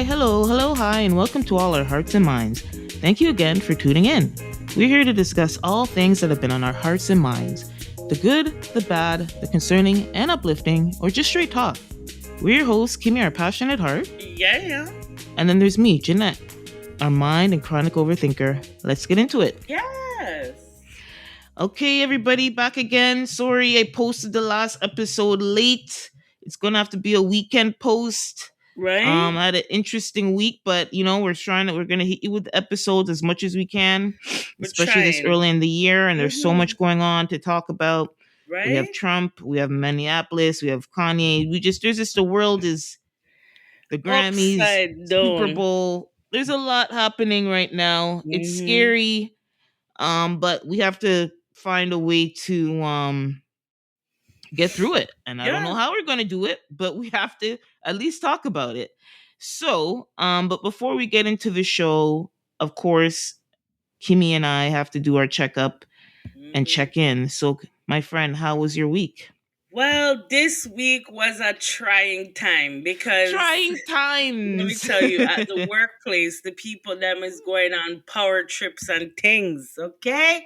Hello, hi, and welcome to all our hearts and minds. Thank you again for tuning in. We're here to discuss all things that have been on our hearts and minds, the good, the bad, the concerning, and uplifting, or just straight talk. We're your hosts, Kimmy, our passionate heart. Yeah. And then there's me, Jeanette, our mind and chronic overthinker. Let's get into it. Yes. Okay, everybody, back again. Sorry, I posted the last episode late. It's gonna have to be a weekend post. Right? I had an interesting week, but we're gonna hit you with episodes as much as we can, We're especially this trying. early in the year, and there's so much going on to talk about. We have Right? Trump, we have Minneapolis, we have Kanye. The world is the Grammys, Upside Super down. Bowl. There's a lot happening right now. It's Mm-hmm. scary. But we have to find a way to get through it. And I don't know Yeah. how we're gonna do it, but we have to at least talk about it. So, but before we get into the show, of course, Kimmy and I have to do our checkup and Mm-hmm. check in. So, my friend, how was your week? Well, this week was a trying time because Trying let me times. tell you, at the workplace, the people them is going on power trips and things. Okay.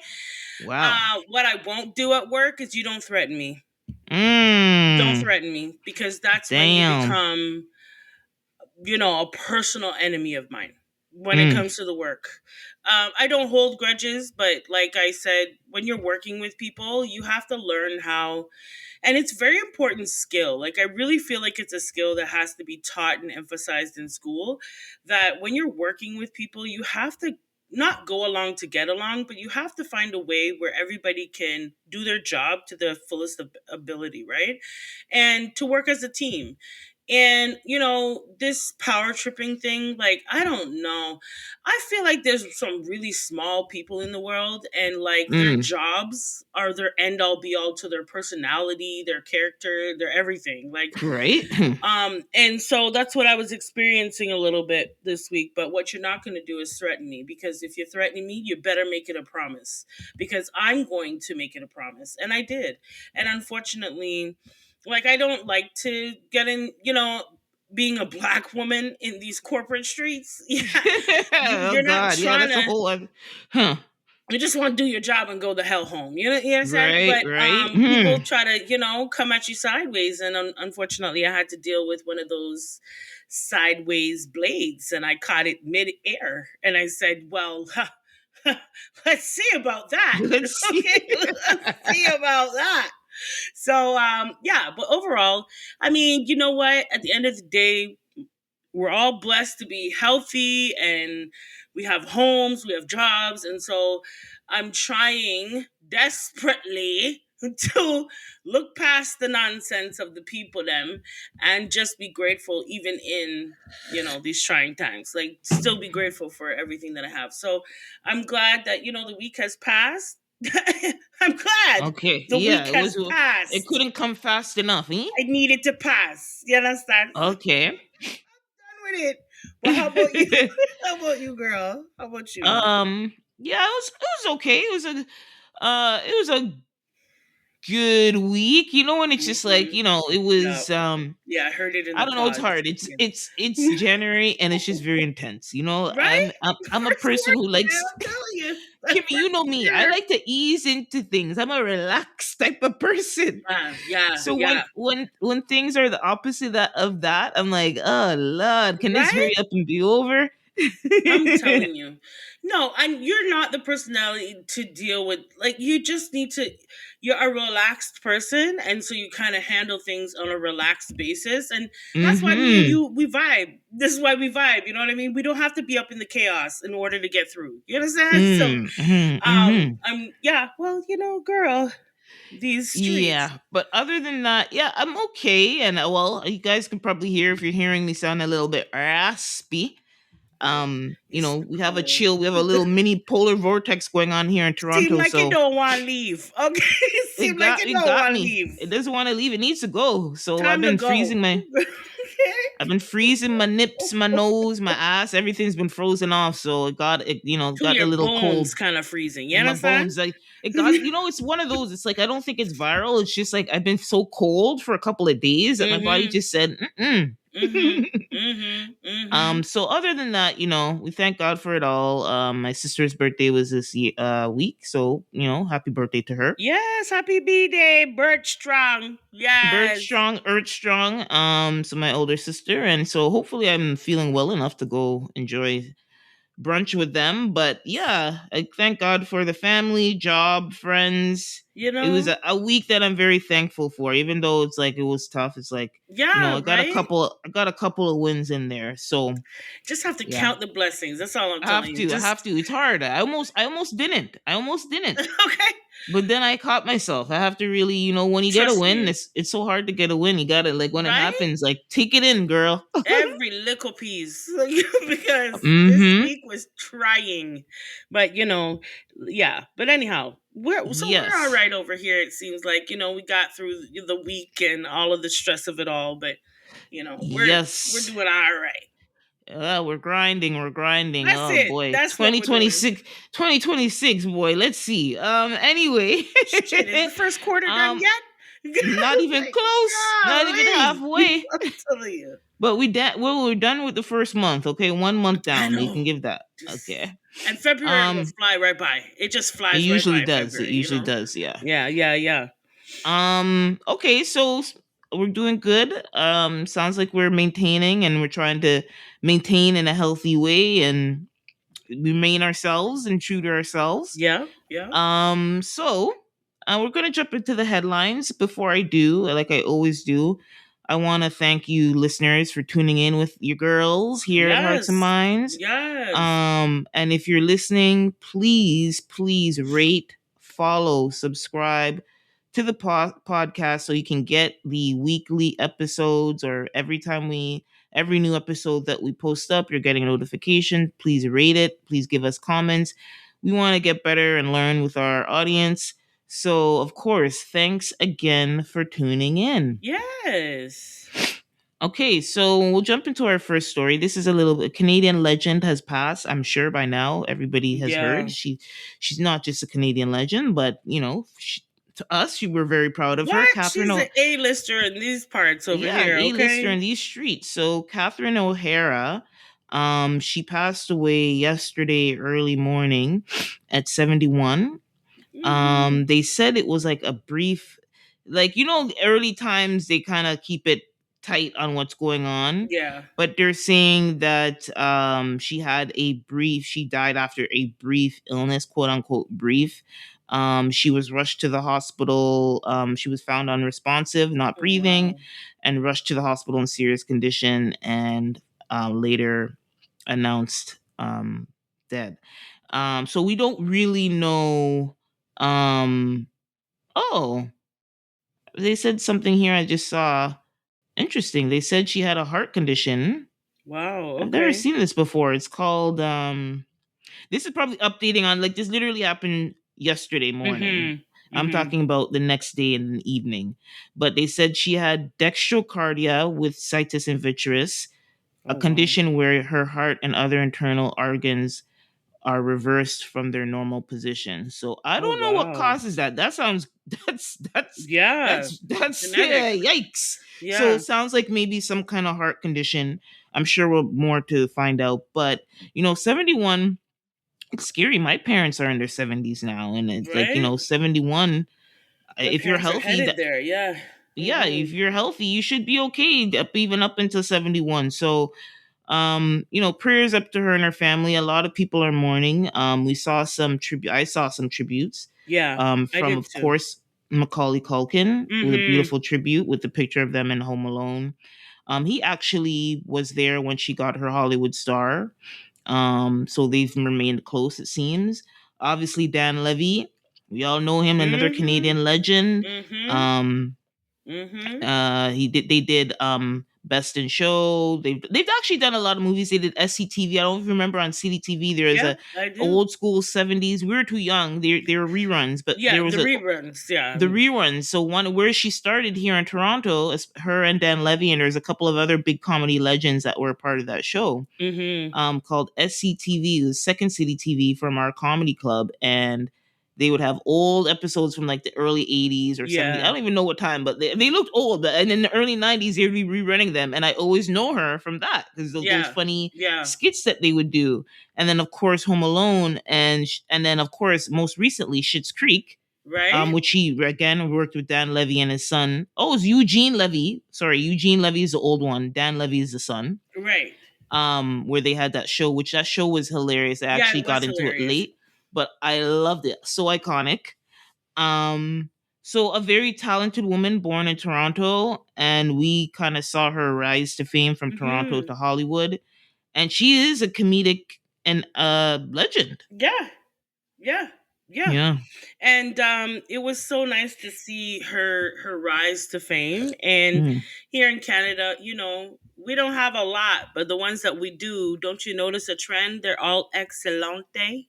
Wow. What I won't do at work is you don't threaten me. Don't Mm, threaten me because that's when you damn. become a personal enemy of mine when it Mm, comes to the work. I don't hold grudges, but like I said, when you're working with people, you have to learn how, and it's very important skill. Like I really feel like it's a skill that has to be taught and emphasized in school. That when you're working with people, you have to not go along to get along, but you have to find a way where everybody can do their job to the fullest ability, right? And to work as a team. And this power tripping thing, like I don't know. I feel like there's some really small people in the world and like their mm. jobs are their end all be all to their personality, their character, their everything. Like Right? and so that's what I was experiencing a little bit this week. But what you're not going to do is threaten me, because if you're threatening me, you better make it a promise, because I'm going to make it a promise. And I did. And unfortunately, like I don't like to get in, being a black woman in these corporate streets. Yeah. Oh You're not God, yeah, trying that's a to, whole other, huh? you just want to do your job and go the hell home. You know what I'm saying? Right, But right. people try to, come at you sideways. And unfortunately, I had to deal with one of those sideways blades, and I caught it mid-air. And I said, well, let's see about that. Let's see. Okay, let's see about that. So, yeah, but overall, I mean, you know what? At the end of the day, we're all blessed to be healthy, and we have homes, we have jobs. And so I'm trying desperately to look past the nonsense of the people them and just be grateful even in these trying times, like still be grateful for everything that I have. So I'm glad that the week has passed. I'm glad Okay, the yeah, week has it passed. couldn't come fast enough, eh? I needed to pass. You understand? Okay. Done with it. Well, how about you? How about you, girl? How about you? Yeah, it was okay. It was a good week. When it's just like, Mm-hmm. it Yeah, was yeah. I heard it in I the don't know, it's pods. hard. It's Yeah. it's it's January and it's just very intense. Right? I'm a First person quarter, who man, likes I'm telling you. Kimmy, you know First me. I quarter. like to ease into things. I'm a relaxed type of person. Yeah, So when yeah. when things are the opposite of that, I'm like, oh Lord, can this Right? hurry up and be over? I'm telling you. No, and you're not the personality to deal with, like, you just need to, you're a relaxed person, and so you kind of handle things on a relaxed basis. And that's why me and Mm-hmm. you, we vibe. This is why we vibe, you know what I mean? We don't have to be up in the chaos in order to get through. You understand? So Mm-hmm. Mm-hmm. yeah, well, girl, these streets. Yeah, but other than that, yeah, I'm okay. And well, you guys can probably hear if you're hearing me sound a little bit raspy. It's the We have a cold. chill, we have a little mini polar vortex going on here in Seem Toronto, like it so don't want to leave. Okay. Seem like it it don't got want to me. leave. It doesn't want to leave. It needs to go. So Time to go. I've been freezing my nips, my nose, my ass. Everything's been frozen off. So it To got a your little cold bones kind of freezing. You in my understand? bones. Like it got, it's one of those. It's like I don't think it's viral. It's just like I've been so cold for a couple of days that my body Mm-hmm. just said, mm-mm. Mhm. Mhm. Mhm. So other than that, we thank God for it all. My sister's birthday was this week, so happy birthday to her. Yes, happy B-Day, Birch Strong. Bird Yes. strong, earth strong. So my older sister, and so hopefully I'm feeling well enough to go enjoy brunch with them. But yeah, I thank God for the family, job, friends. You It was know? a week that I'm very thankful for, even though it's like it was tough. It's like Yeah, I got a right? couple, of wins in there. So Just have to yeah, count the blessings. That's all I'm I telling have you. to. I have Just to. It's hard. I almost didn't. okay. But then I caught myself. I have to really, when you get a Trust win, me. it's so hard to get a win. You gotta like when it Right? happens, like take it in, girl. Every little piece. Because this Mm-hmm. week was trying. But yeah. But anyhow, we're all Yes. right over here, it seems like. We got through the week and all of the stress of it all, but we're Yes. doing all right. We're grinding. We're grinding. That's Oh it. boy, That's what we're doing. 2026, boy. Let's see. Anyway, Shit, is the first quarter done um, yet? not It's even like, close. Not even golly. halfway. I'm telling you. But we're done with the first month. Okay, 1 month I down. You can know. give that. Just Okay. and February will Um, fly right by. It just it flies right usually by does. It usually February. does. Yeah. Yeah, yeah, yeah. Okay, so we're doing good. Sounds like we're maintaining and we're trying to maintain in a healthy way and remain ourselves and true to ourselves. Yeah, yeah. So we're gonna jump into the headlines. Before I do, like I always do, I want to thank you, listeners, for tuning in with your girls here at Hearts and Yes. Minds. Yes. And if you're listening, please rate, follow, subscribe to the podcast so you can get the weekly episodes or every new episode that we post up, you're getting a notification. Please rate it. Please give us comments. We want to get better and learn with our audience. So, of course, thanks again for tuning in. Yes. Okay, so we'll jump into our first story. This is a Canadian legend has passed. I'm sure by now everybody has heard. Yeah. She's not just a Canadian legend, but to us, we're very proud of her. What? She's an A-lister in these parts over Yeah, here, A-lister in okay? these streets. So Catherine O'Hara, she passed away yesterday early morning at 71. Hmm. They said it was like a brief, like the early times they kind of keep it tight on what's going on, Yeah. but they're saying that she died after a brief illness, quote unquote brief. She was rushed to the hospital. She was found unresponsive, not Oh, breathing, wow. and rushed to the hospital in serious condition, and later announced dead. So we don't really know. Um, oh, they said something here I just saw. Interesting. They said she had a heart condition. Wow, I've never okay. seen this before. It's called this is probably updating on, like, this literally happened yesterday morning. Mhm. I'm Mhm. talking about the next day in the evening. But they said she had dextrocardia with situs in vitreous, a Oh, wow. condition where her heart and other internal organs are reversed from their normal position. So I Oh, don't know what wow. causes that. That sounds Yeah. that's Genetic. yikes. So Yeah. it sounds like maybe some kind of heart condition. I'm sure we'll more to find out. But 71, it's scary. My parents are in their 70s now, and it's like, Right? 71. My If you're parents are healthy, headed there. Yeah. yeah, if Mhm. you're healthy, you should be okay even up until 71. So prayers up to her and her family. A lot of people are mourning. We saw some tribute. I saw some tributes Yeah. I from, did of too. course, Macaulay Culkin with a Mhm. beautiful tribute with the picture of them in Home Alone. He actually was there when she got her Hollywood star. So they've remained close, it seems. Obviously, Dan Levy, we all know him, another Mhm. Canadian legend. Mhm. Um, Mhm. they did Best in Show. They've actually done a lot of movies. They did SCTV. I don't remember on CDTV. There is Yeah, a I do. old school 70s. We were too young. They were reruns, but Yeah, there was the a reruns. Yeah. the reruns. So one where she started here in Toronto is her and Dan Levy, and there's a couple of other big comedy legends that were a part of that show. Mhm. Called SCTV, the Second City TV, from our comedy club, and they would have old episodes from like the early 80s or 70s. I Yeah. don't even know what time, but they looked old. And in the early 90s, they would be rerunning them. And I always know her from that because those Yeah. funny Yeah. skits that they would do. And then, of course, Home Alone. And then, of course, most recently, Schitt's Creek, Right? which he, again, worked with Dan Levy and his son. Oh, it's Eugene Levy. Sorry, Eugene Levy is the old one. Dan Levy is the son. Right. Where they had that show, which that show was hilarious. I Yeah, actually it was got into it hilarious. late, but I loved it. So iconic. Um, so a very talented woman born in Toronto, and we kind of saw her rise to fame from Toronto Hmm. to Hollywood, and she is a comedic and a legend. Yeah. Yeah. Yeah. Yeah. And it was so nice to see her rise to fame. And Mhm. here in Canada, we don't have a lot, but the ones that we do, don't you notice a trend? They're all excellente.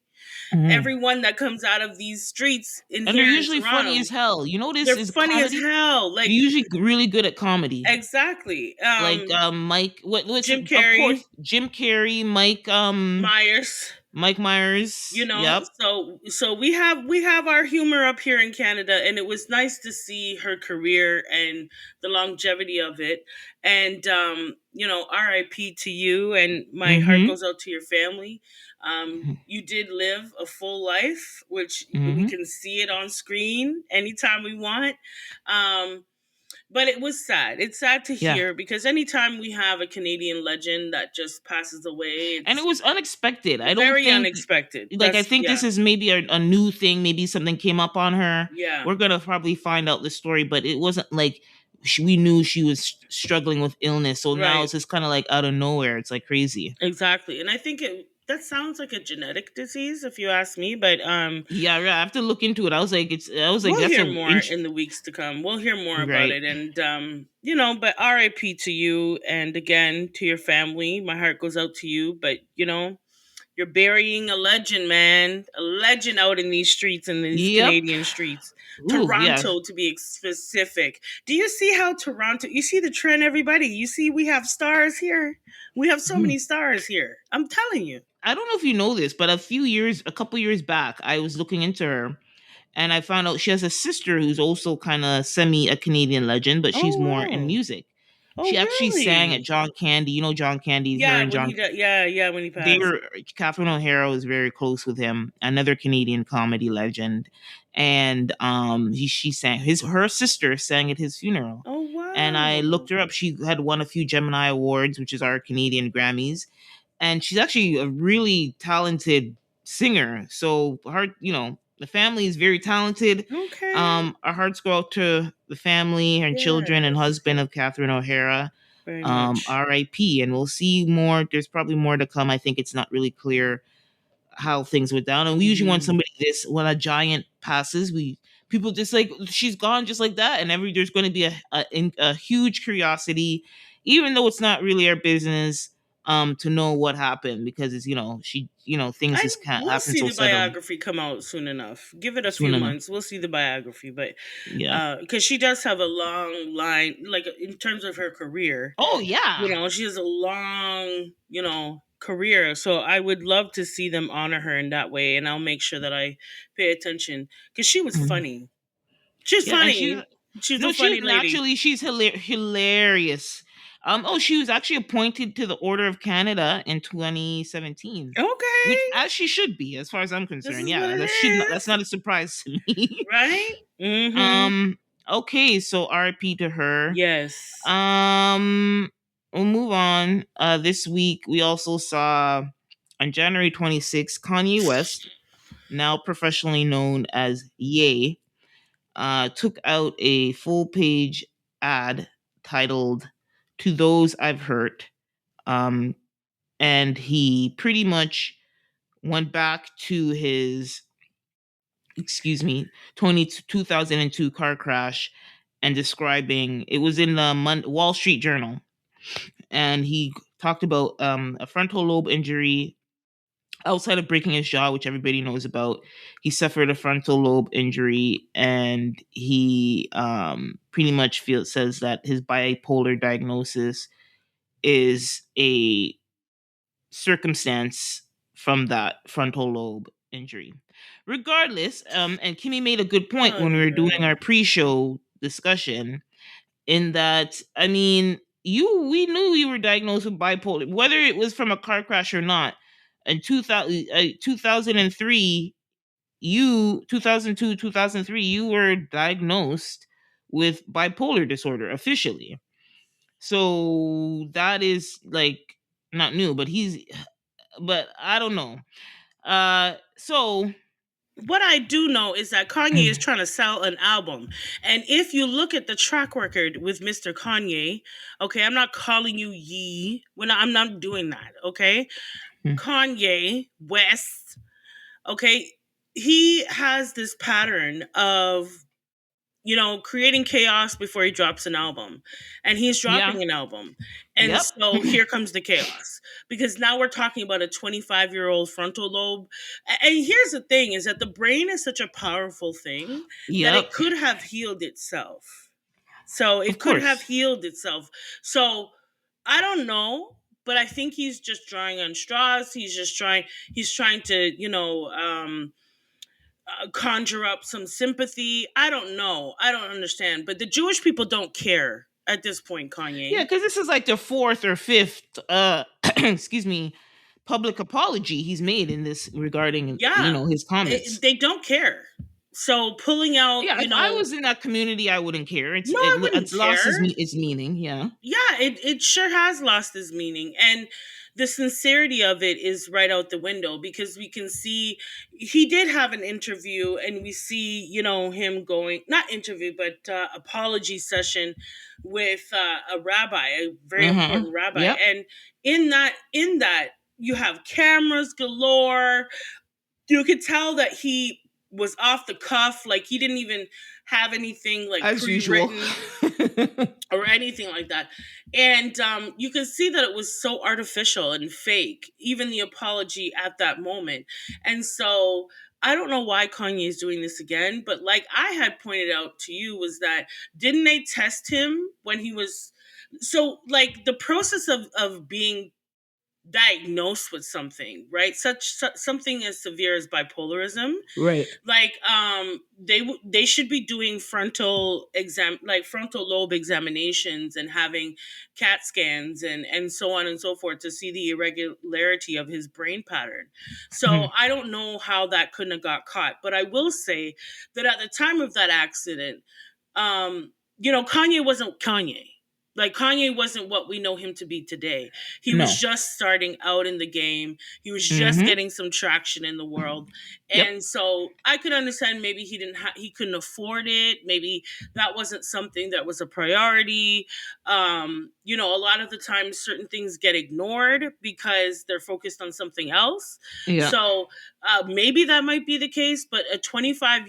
Mhm. Everyone that comes out of these streets in And they're here in usually funny as Toronto, hell. You know, this they're is funny as comedy. hell. They're Like, usually really good at comedy. exactly. Like Mike, what's Jim of course Carrey, Jim Carrey, Myers. Mike Myers. Yep. So we have our humor up here in Canada, and it was nice to see her career and the longevity of it. And RIP to you, and my heart Mm-hmm. goes out to your family. You did live a full life, which we Mm-hmm. can see it on screen anytime we want. um but it was sad. It's sad to Yeah. hear, because anytime we have a Canadian legend that just passes away, And it it's was unexpected. I don't very think, unexpected. like, I think Yeah, this is maybe a new thing. Maybe something came up on her. yeah, We're gonna probably find out the story, but it wasn't like we knew she was struggling with illness. So now right, it's just kind of like out of nowhere. It's like crazy. exactly. And I think that sounds like a genetic disease, if you ask me. But Yeah, right. I have to look into it. I was like, we'll that's hear a more in the weeks to come. We'll hear more about right. it. And but RIP to you, and again to your family. My heart goes out to you. But you're burying a legend, man. A legend out in these streets, in these Yep. Canadian streets. Ooh, yeah. Toronto, to be specific. Do you see how Toronto, you see the trend, everybody? You see we have stars here? We have so many stars here. I'm telling you. I don't know if you know this, but a couple years back, I was looking into her and I found out she has a sister who's also kind of semi a Canadian legend, but Oh, she's more in wow. music. Oh, She actually sang at really? John Candy. You know John Candy, her Yeah, and when John. he did, yeah, when he They passed. were Catherine O'Hara was very close with him, another Canadian comedy legend, and she sang her sister sang at his funeral, Oh, and I looked wow. her up. She had won a few Gemini Awards, which is our Canadian Grammys, and she's actually a really talented singer. So the family is very talented. Okay. Our hearts go out to the family and children and Yes, husband of Catherine O'Hara. very much. RIP, and we'll see more. There's probably more to come. I think it's not really clear how things went down, and we usually want Mhm. somebody this when a giant passes. We People just like she's gone just like that, and there's going to be a huge curiosity, even though it's not really our business to know what happened because it's she things I just can't We'll happen see so the suddenly biography come out soon enough. Give it a soon few enough. months. We'll see the biography, but Yeah. because she does have a long line, like in terms of her career. Oh yeah. She has a long, career. So I would love to see them honor her in that way, and I'll make sure that I pay attention, because she was Mhm. funny. She's Yeah, and she's funny. She's a no, funny lady. she's hilarious. Oh, she was actually appointed to the Order of Canada in 2017, which Okay, as she should be, as far as I'm this concerned. is what Yeah, it that's is, not a surprise to me. right? Mm-hmm. um, okay, so RIP to her. Yes. Um, we'll move on. This week we also saw on January 26th, Kanye West, now professionally known as Ye, took out a full page ad titled "To Those I've Hurt," um, and he pretty much went back to his 2002 car crash and describing it was in the Wall Street Journal, and he talked about a frontal lobe injury. Outside of breaking his jaw, which everybody knows about, he suffered a frontal lobe injury, and he pretty much says that his bipolar diagnosis is a circumstance from that frontal lobe. injury. Regardless, and Kimmy made a good point Oh when we were doing no. our pre-show discussion. In that, I mean, we knew you were diagnosed with bipolar, whether it was from a car crash or not. In 2003, 2002, 2003, you were diagnosed with bipolar disorder officially. So that is like not new, but I don't know. So What I do know is that Kanye is trying to sell an album. And if you look at the track record with Mr. Kanye, okay, I'm not calling you ye. I'm not doing that, okay? Kanye West, okay, he has this pattern of creating chaos before he drops an album. And he's yeah, dropping an album. And yep, so here comes the chaos. Because now we're talking about a 25-year-old frontal lobe. And here's the thing is that the brain is such a powerful thing that it yep, could have healed itself. So of it could have course. healed itself. So I don't know, but I think he's just drawing on straws. He's trying to, conjure up some sympathy. I don't know. I don't understand. But the Jewish people don't care at this point, Yeah, Kanye. because this is like the fourth or fifth, excuse me, public apology he's made in this regarding, Yeah, his comments. they don't care. So pulling out, Yeah, if I was in that community, I wouldn't care. no, I wouldn't It's lost care. its meaning. Yeah. Yeah, it sure has lost its meaning. And the sincerity of it is right out the window because we can see he did have an interview and we see, him going, not interview, but apology session with a rabbi, a very Uh-huh. important rabbi. Yep. And in that, you have cameras galore. You could tell that he was off the cuff, like he didn't even have anything like As usual. pre-written or anything like that. And you can see that it was so artificial and fake, even the apology at that moment. And so I don't know why Kanye is doing this again, but like I had pointed out to you, was that didn't they test him when he was so like the process of being diagnosed with something, right? Something as severe as bipolarism, Right. like they should be doing frontal lobe examinations and having cat scans and so on and so forth to see the irregularity of his brain pattern. So Mhm. I don't know how that couldn't have got caught, but I will say that at the time of that accident, Kanye wasn't Kanye. Like Kanye wasn't what we know him to be today. He was No. just starting out in the game. He was just Mm-hmm. getting some traction in the world. Yep. And so I could understand maybe he couldn't afford it. Maybe that wasn't something that was a priority. A lot of the times certain things get ignored because they're focused on something else. Yeah. So maybe that might be the case, but a 25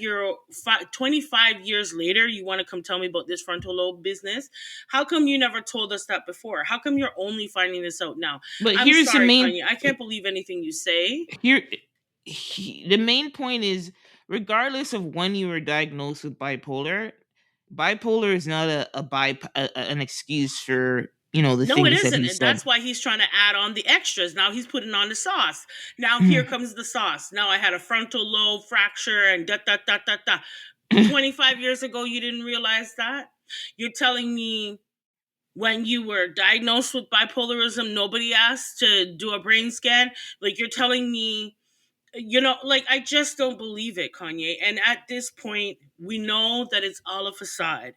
years later, you want to come tell me about this frontal lobe business? How come you never told us that before? How come you're only finding this out now? But I'm here's the sorry, main Kanye. I can't believe anything you say. here the main point is, regardless of when you were diagnosed with bipolar is not an excuse for the No, it things that isn't. he And said. that's why he's trying to add on the extras. Now he's putting on the sauce. Now here Mhm. comes the sauce. Now I had a frontal lobe fracture and da da da da da. 25 years ago, you didn't realize that? You're telling me when you were diagnosed with bipolarism, nobody asked to do a brain scan? Like, you're telling me, like, I just don't believe it, Kanye. And at this point, we know that it's all a facade.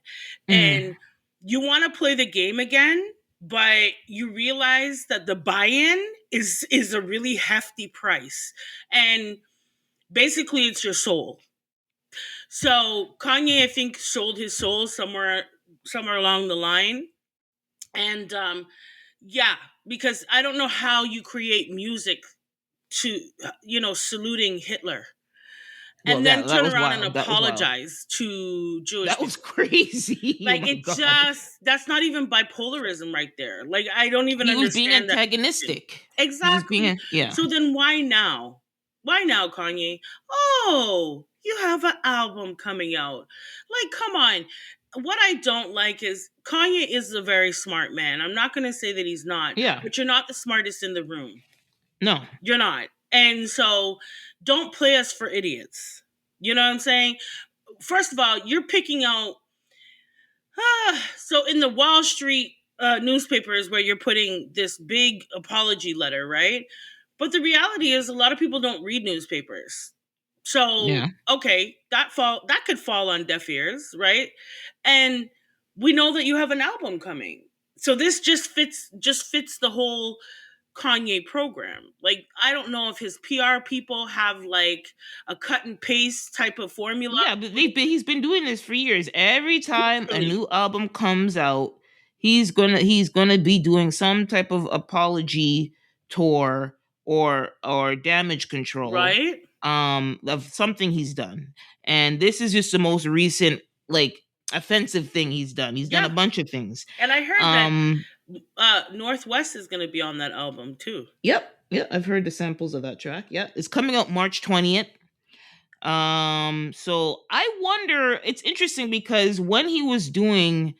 Mm. And you want to play the game again, but you realize that the buy-in is a really hefty price. And basically it's your soul. So Kanye, I think, sold his soul somewhere along the line. And yeah, because I don't know how you create music to saluting Hitler Well, and then that turn was around and wild. That was wild. apologize to Jewish That was people. crazy. Oh Like, my it god. just, that's not even bipolarism right there. Like, I don't even He was being understand that. antagonistic. He was being Exactly. yeah. So then why now? Why now, Kanye? Oh, you have an album coming out. Like, come on. What I don't like is Kanye is a very smart man. I'm not going to say that he's not, Yeah. but you're not the smartest in the room. No. You're not. And so don't play us for idiots. You know what I'm saying? First of all, you're picking out so in the Wall Street newspapers where you're putting this big apology letter, right? But the reality is a lot of people don't read newspapers. So, Yeah. okay, that could fall on deaf ears, right? And we know that you have an album coming. So this just fits the whole Kanye program. Like I don't know if his PR people have like a cut and paste type of formula. Yeah, but he's been doing this for years. Every time a Really, new album comes out, he's gonna be doing some type of apology tour or damage control right? of something he's done. And this is just the most recent like offensive thing he's done. He's done a Yeah. bunch of things. And I heard that Um Northwest is going to be on that album too. yep, I've heard the samples of that track. Yeah, it's coming out March 20th. So I wonder, it's interesting because when he was doing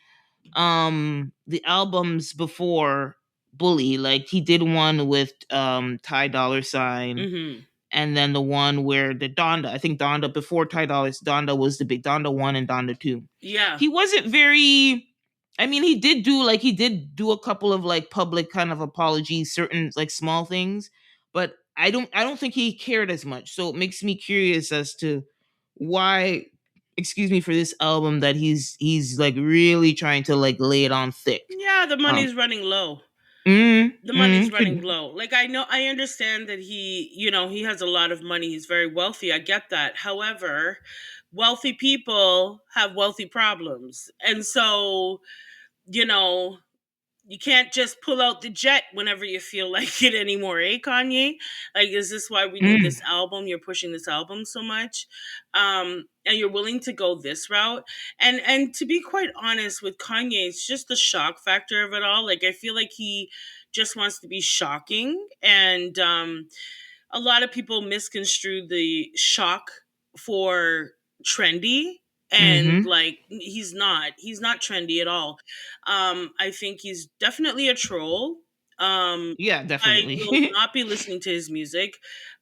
the albums before Bully, like he did one with Ty Dollar Sign, Hmm. and then the one where the Donda, I think Donda before Ty Dolla, Donda was the big Donda 1 and Donda 2. Yeah. He wasn't very, I mean, he did do a couple of like public kind of apologies, certain like small things, but I don't think he cared as much. So it makes me curious as to why, excuse me, for this album that he's like really trying to like lay it on thick. Yeah, the Um money's running low. The money's could running low. Like I understand that he has a lot of money. He's very wealthy. I get that. However, wealthy people have wealthy problems. And so, you know, you can't just pull out the jet whenever you feel like it anymore, eh, Kanye? Like, is this why we need mm, this album? You're pushing this album so much, and you're willing to go this route. And to be quite honest with Kanye, it's just the shock factor of it all. Like, I feel like he just wants to be shocking, and a lot of people misconstrue the shock for trendy, and mhm. like he's not trendy at all. I think he's definitely a troll. Yeah, I definitely. will not be listening to his music.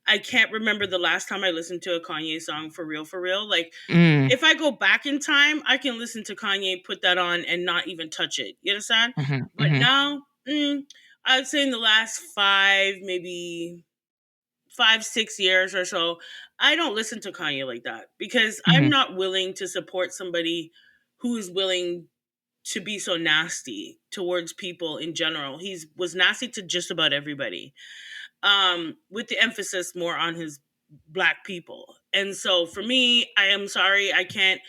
I can't remember the last time I listened to a Kanye song for real. Like mm, if I go back in time, I can listen to Kanye, put that on, and not even touch it. You understand? mhm, But mhm, now, I'd say in the last five, maybe 5 6 years or so, I don't listen to Kanye like that because I'm mhm, not willing to support somebody who is willing to be so nasty towards people in general. He was nasty to just about everybody, with the emphasis more on his black people. And so for me, I am sorry, I cannot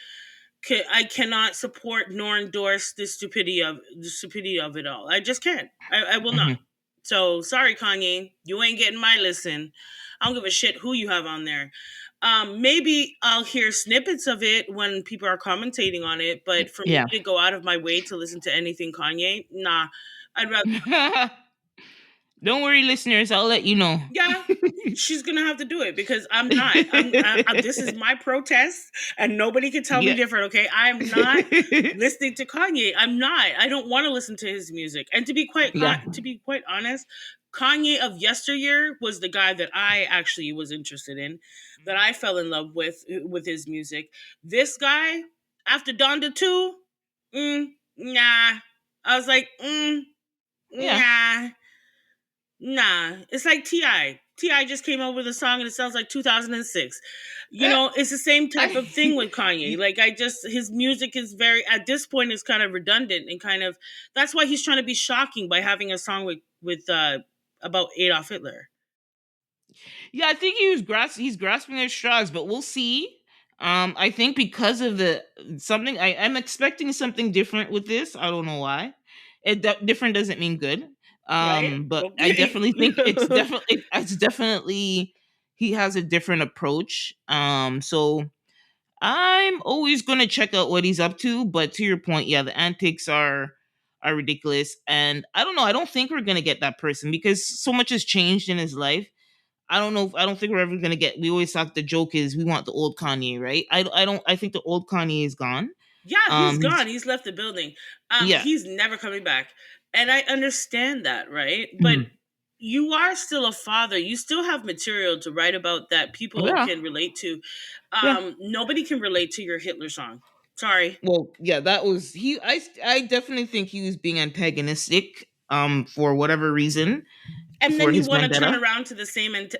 support nor endorse the stupidity of it all. I just can't. I will not. mhm. So sorry, Kanye, you ain't getting my listen. I don't give a shit who you have on there. Maybe I'll hear snippets of it when people are commentating on it, but for me Yeah. to go out of my way to listen to anything Kanye, nah. I'd rather. Don't worry, listeners. I'll let you know. Yeah, she's gonna have to do it because I'm not. This is my protest, and nobody can tell me Yeah. different. Okay, I'm not listening to Kanye. I'm not. I don't want to listen to his music. And Yeah. to be quite honest, Kanye of yesteryear was the guy that I actually was interested in, that I fell in love with his music. This guy after Donda 2, nah. I was like, Yeah. nah. Nah, it's like Ti. Ti just came out with a song and it sounds like 2006. Eh, It's the same type of thing with Kanye. y- Like his music is very at this point is kind of redundant and kind of that's why he's trying to be shocking by having a song with about Adolf Hitler. yeah, I think he's grasping at straws, but we'll see. I think because of the something I'm expecting something different with this. I don't know why. Different doesn't mean good. Right? But I Okay. definitely think it's definitely he has a different approach. So I'm always gonna check out what he's up to, but to your point, yeah, the antics are ridiculous, and I don't know. I don't think we're gonna get that person because so much has changed in his life. I don't know. I don't think we're ever gonna get. We always thought the joke is we want the old Kanye, right? I don't. I think the old Kanye is gone. Yeah, he's He's gone. He's left the building. yeah. He's never coming back. And I understand that, right? But Mhm. you are still a father. You still have material to write about that people Yeah, can relate to. yeah. Nobody can relate to your Hitler song. Sorry. Well, yeah, that was he. I definitely think he was being antagonistic. For whatever reason, And for then you his want to turn vendetta. around to the same like the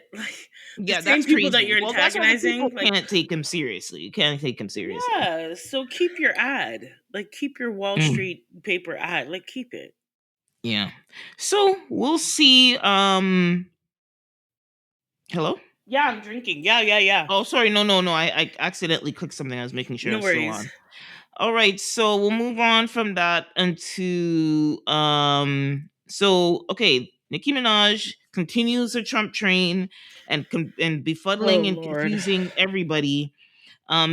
Yeah, same that's people that crazy. you're Well, that's why the people antagonizing. Like, can't take him seriously. You can't take him seriously. yeah. So keep your ad. Like, keep your Wall Mm, Street paper ad. Like, keep it. yeah. So we'll see. Hello. Yeah, I'm drinking. Yeah, yeah, yeah. Oh, sorry. No, no, no. I accidentally clicked something. I was making sure I No was still worries. on. All right. So we'll move on from that into So okay, Nicki Minaj continues the Trump train and Oh befuddling and Lord. confusing everybody.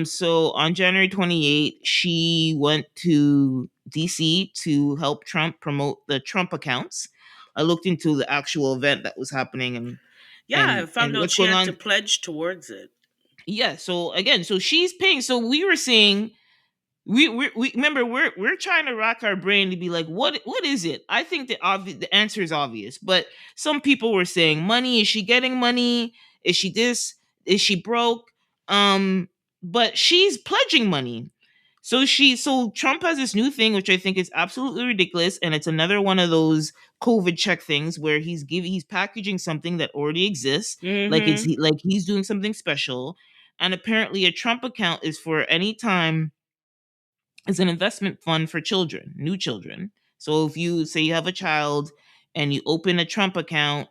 So on January 28th, she went to DC to help Trump promote the Trump accounts. I looked into the actual event that was happening Yeah, I found and out what's she going had to on. pledge towards it. Yeah, so again, so she's paying. So we were saying we remember we're trying to rack our brain to be like what is it. I think the answer is obvious, but some people were saying money. Is she getting money? Is she this? Is she broke? But she's pledging money. So Trump has this new thing which I think is absolutely ridiculous, and it's another one of those COVID check things where he's packaging something that already exists, Mm-hmm. like he's doing something special. And apparently a Trump account is for any time, is an investment fund for children, new children. So if you say you have a child and you open a Trump account,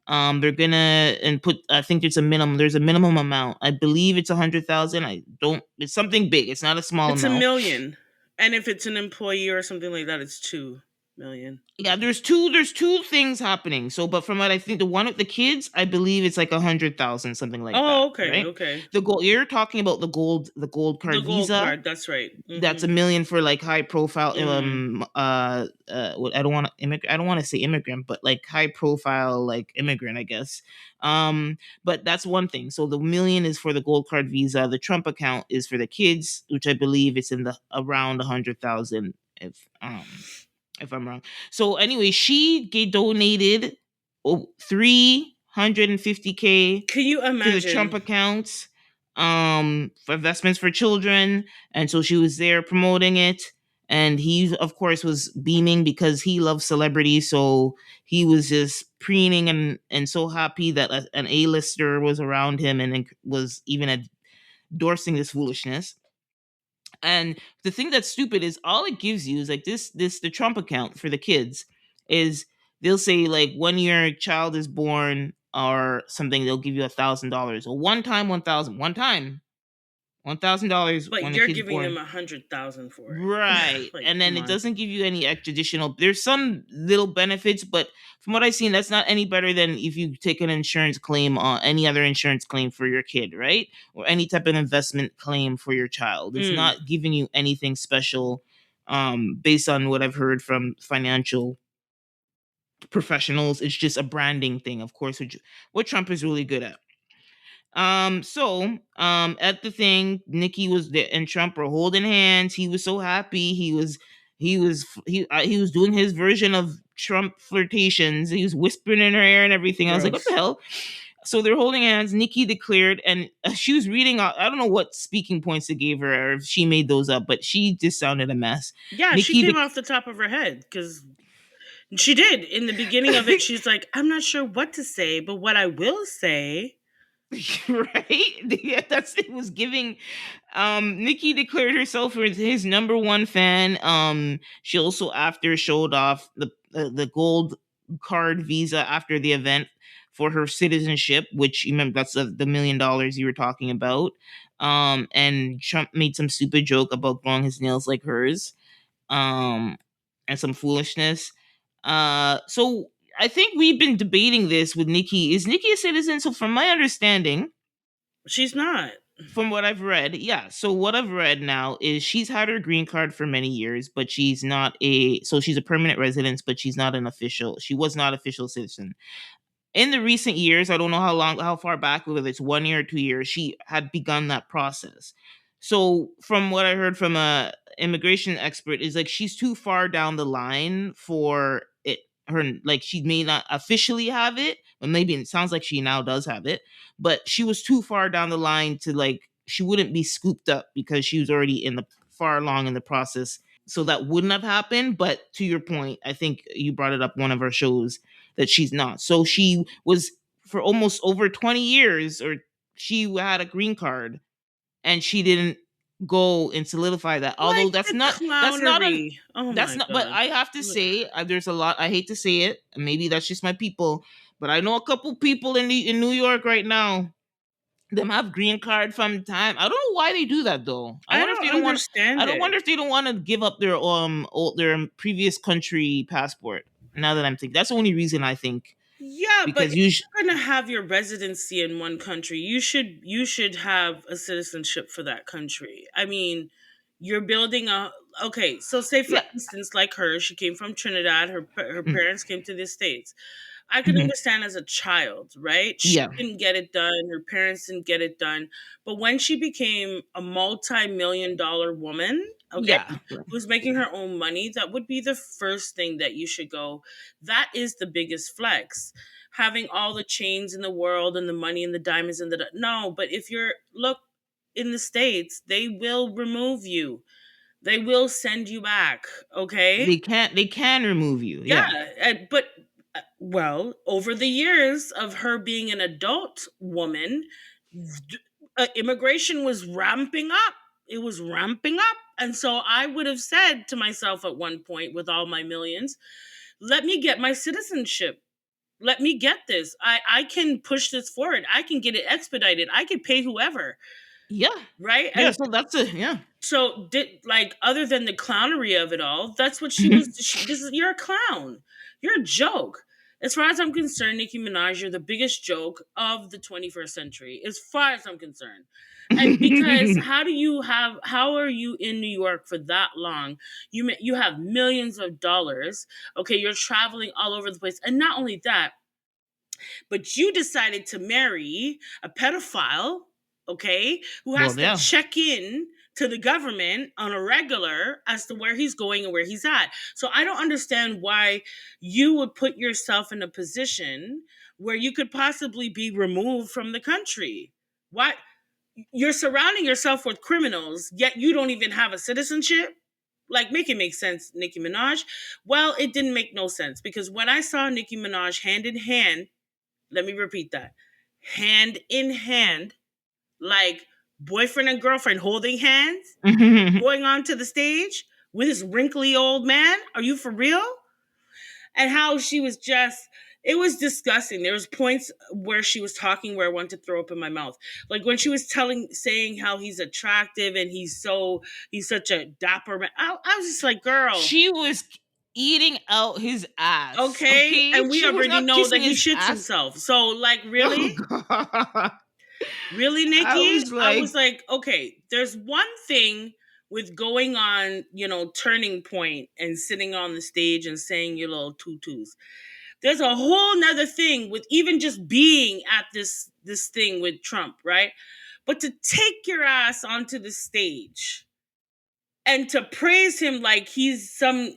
they're gonna and put. I think there's a minimum. There's a minimum amount. I believe it's 100,000. I don't. It's something big. It's not a small It's a amount. million. And if it's an employee or something like that, it's 2 million. Yeah, there's two things happening. So, but from what I think, the one with the kids, I believe it's like 100,000, something like that, Oh, okay, right? okay. The gold you're talking about, the gold The card gold Visa. card, that's right. That's Mm-hmm. a million for like high profile Mm. I don't want to I don't want to say immigrant, but like high profile like immigrant, I guess. But that's one thing. So the million is for the gold card Visa. The Trump account is for the kids, which I believe it's in the around 100,000, if I'm wrong. So anyway, donated 350K Can you to the Trump imagine? accounts, for investments for children. And so she was there promoting it. And he, of course, was beaming because he loves celebrities. So he was just preening and so happy that an A-lister was around him and was even endorsing this foolishness. And the thing that's stupid is all it gives you is like the Trump account for the kids is they'll say like when your child is born or something, they'll give you $1,000. Or $1,000 But when the you're kid's giving born. them 100,000 for it. Right. Like, And then come it on. doesn't give you any additional. There's some little benefits, but from what I've seen, that's not any better than if you take an insurance claim on any other insurance claim for your kid, right? Or any type of investment claim for your child. It's Mm. not giving you anything special, based on what I've heard from financial professionals. It's just a branding thing, of course, which what Trump is really good at. At the thing, Nikki was there and Trump were holding hands. He was so happy. He was doing his version of Trump flirtations. He was whispering in her ear and everything. I was like, what the Gross. hell? So they're holding hands. Nikki declared, and she was reading. I don't know what speaking points they gave her, or if she made those up, but she just sounded a mess. Yeah, she Nikki, came off the top of her head because she did. In the beginning of it, she's like, I'm not sure what to say, but what I will say. right? Yeah, that's it was giving. Nikki declared herself as his number one fan. She also after showed off the gold card Visa after the event for her citizenship, which you remember that's the $1 million you were talking about. And Trump made some stupid joke about growing his nails like hers. Um, and some foolishness. So I think we've been debating this with Nikki. Is Nikki a citizen? So from my understanding, She's not. from what I've read, yeah. So what I've read now is she's had her green card for many years, but she's not a so she's a permanent resident, but she's not an official. She was not official citizen. In the recent years, I don't know how far back, whether it's 1 year or 2 years, she had begun that process. So from what I heard from a immigration expert is like she's too far down the line for it her, like, she may not officially have it, but maybe it sounds like she now does have it, but she was too far down the line to, like, she wouldn't be scooped up because she was already in the far along in the process, so that wouldn't have happened. But to your point, I think you brought it up one of our shows, that she's not. So she was for almost over 20 years, or she had a green card, and she didn't go and solidify that. Although Like that's the not that's not an clownery. Oh that's my not but god. I have to say, there's a lot, I hate to say it, and maybe that's just my people, but I know a couple people in New York right now, them have green card from time. I don't know why they do that though. I don't I understand don't it. wonder if they don't want to give up their their previous country passport. Now that I'm thinking, that's the only reason I think, Yeah, but if because you're gonna have your residency in one country, you should have a citizenship for that country. I mean, you're building a okay. So say for yeah. instance, like her, she came from Trinidad. Her Mm, parents came to the states. I could mhm, understand as a child, right? She yeah. didn't get it done. Her parents didn't get it done. But when she became a multi-million-dollar woman, okay, Yeah. who's making her own money, that would be the first thing that you should go. That is the biggest flex. Having all the chains in the world and the money and the diamonds and the no, but if you're look in the States, they will remove you. They will send you back, okay? They can remove you. Yeah. Yeah, but well, over the years of her being an adult woman, immigration was ramping up. It was ramping up. And so I would have said to myself at one point with all my millions, let me get my citizenship. Let me get this. I can push this forward. I can get it expedited. I can pay whoever, Yeah. right? Yeah. And So that's a yeah. so did like other than the clownery of it all, that's what she was. This is you're a clown. You're a joke. As far as I'm concerned, Nicki Minaj, you're the biggest joke of the 21st century, as far as I'm concerned. And because how are you in New York for that long? You have millions of dollars. Okay, you're traveling all over the place, and not only that, but you decided to marry a pedophile, okay, who has Well, to yeah. check in to the government on a regular as to where he's going and where he's at. So I don't understand why you would put yourself in a position where you could possibly be removed from the country. Why you're surrounding yourself with criminals, yet you don't even have a citizenship? Like, make it make sense, Nicki Minaj. Well, it didn't make no sense because when I saw Nicki Minaj hand in hand, let me repeat that. Hand in hand, like boyfriend and girlfriend holding hands, going onto the stage with this wrinkly old man. Are you for real? And how she was just it was disgusting. There was points where she was talking where I wanted to throw up in my mouth. Like when she was saying how he's attractive and he's such a dapper man. I was just like, girl, She was eating out his ass. okay. Okay, And we she was already not know kissing that he his shits ass. himself. So like Oh really? god. Really, I Nikki? was I was like, like, okay, there's one thing with going on, Turning Point and sitting on the stage and saying your little tutus. There's a whole nother thing with even just being at this thing with Trump, right? But to take your ass onto the stage and to praise him like he's some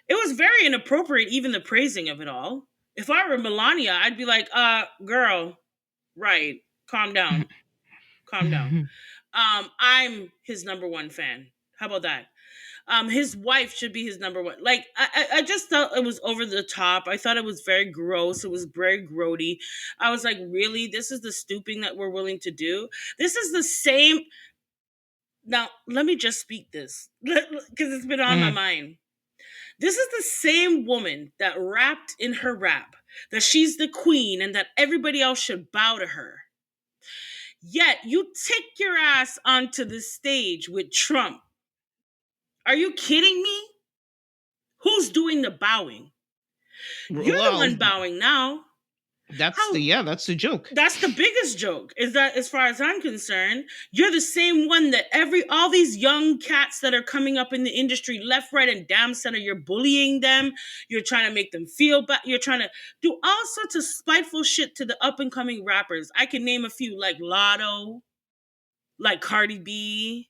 it was very inappropriate, even the praising of it all. If I were Melania, I'd be like, girl, right, calm down. Calm down. I'm his number one fan. How about that? His wife should be his number one. Like I just thought it was over the top. I thought it was very gross. It was very grody. I was like, really? This is the stooping that we're willing to do? This is the same. Now, let me just speak this because it's been on my mm, mind. This is the same woman that rapped in her rap that she's the queen and that everybody else should bow to her. Yet you take your ass onto the stage with Trump. Are you kidding me? Who's doing the bowing? You're the well, one bowing now. How that's the joke. that's the biggest joke. Is that as far as I'm concerned, you're the same one that all these young cats that are coming up in the industry, left, right, and damn center, you're bullying them. You're trying to make them feel bad. You're trying to do all sorts of spiteful shit to the up and coming rappers. I can name a few like Lotto, like Cardi B,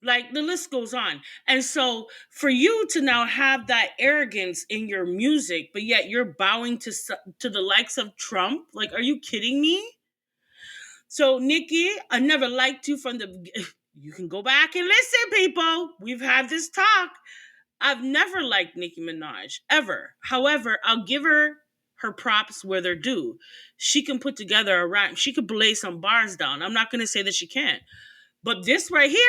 Like the list goes on. And so for you to now have that arrogance in your music, but yet you're bowing to the likes of Trump, like, are you kidding me? So Nikki, I never liked you from the. You can go back and listen, people. We've had this talk. I've never liked Nicki Minaj ever. However, I'll give her props where they're due. She can put together a rhyme. She could lay some bars down. I'm not going to say that she can't. But this right here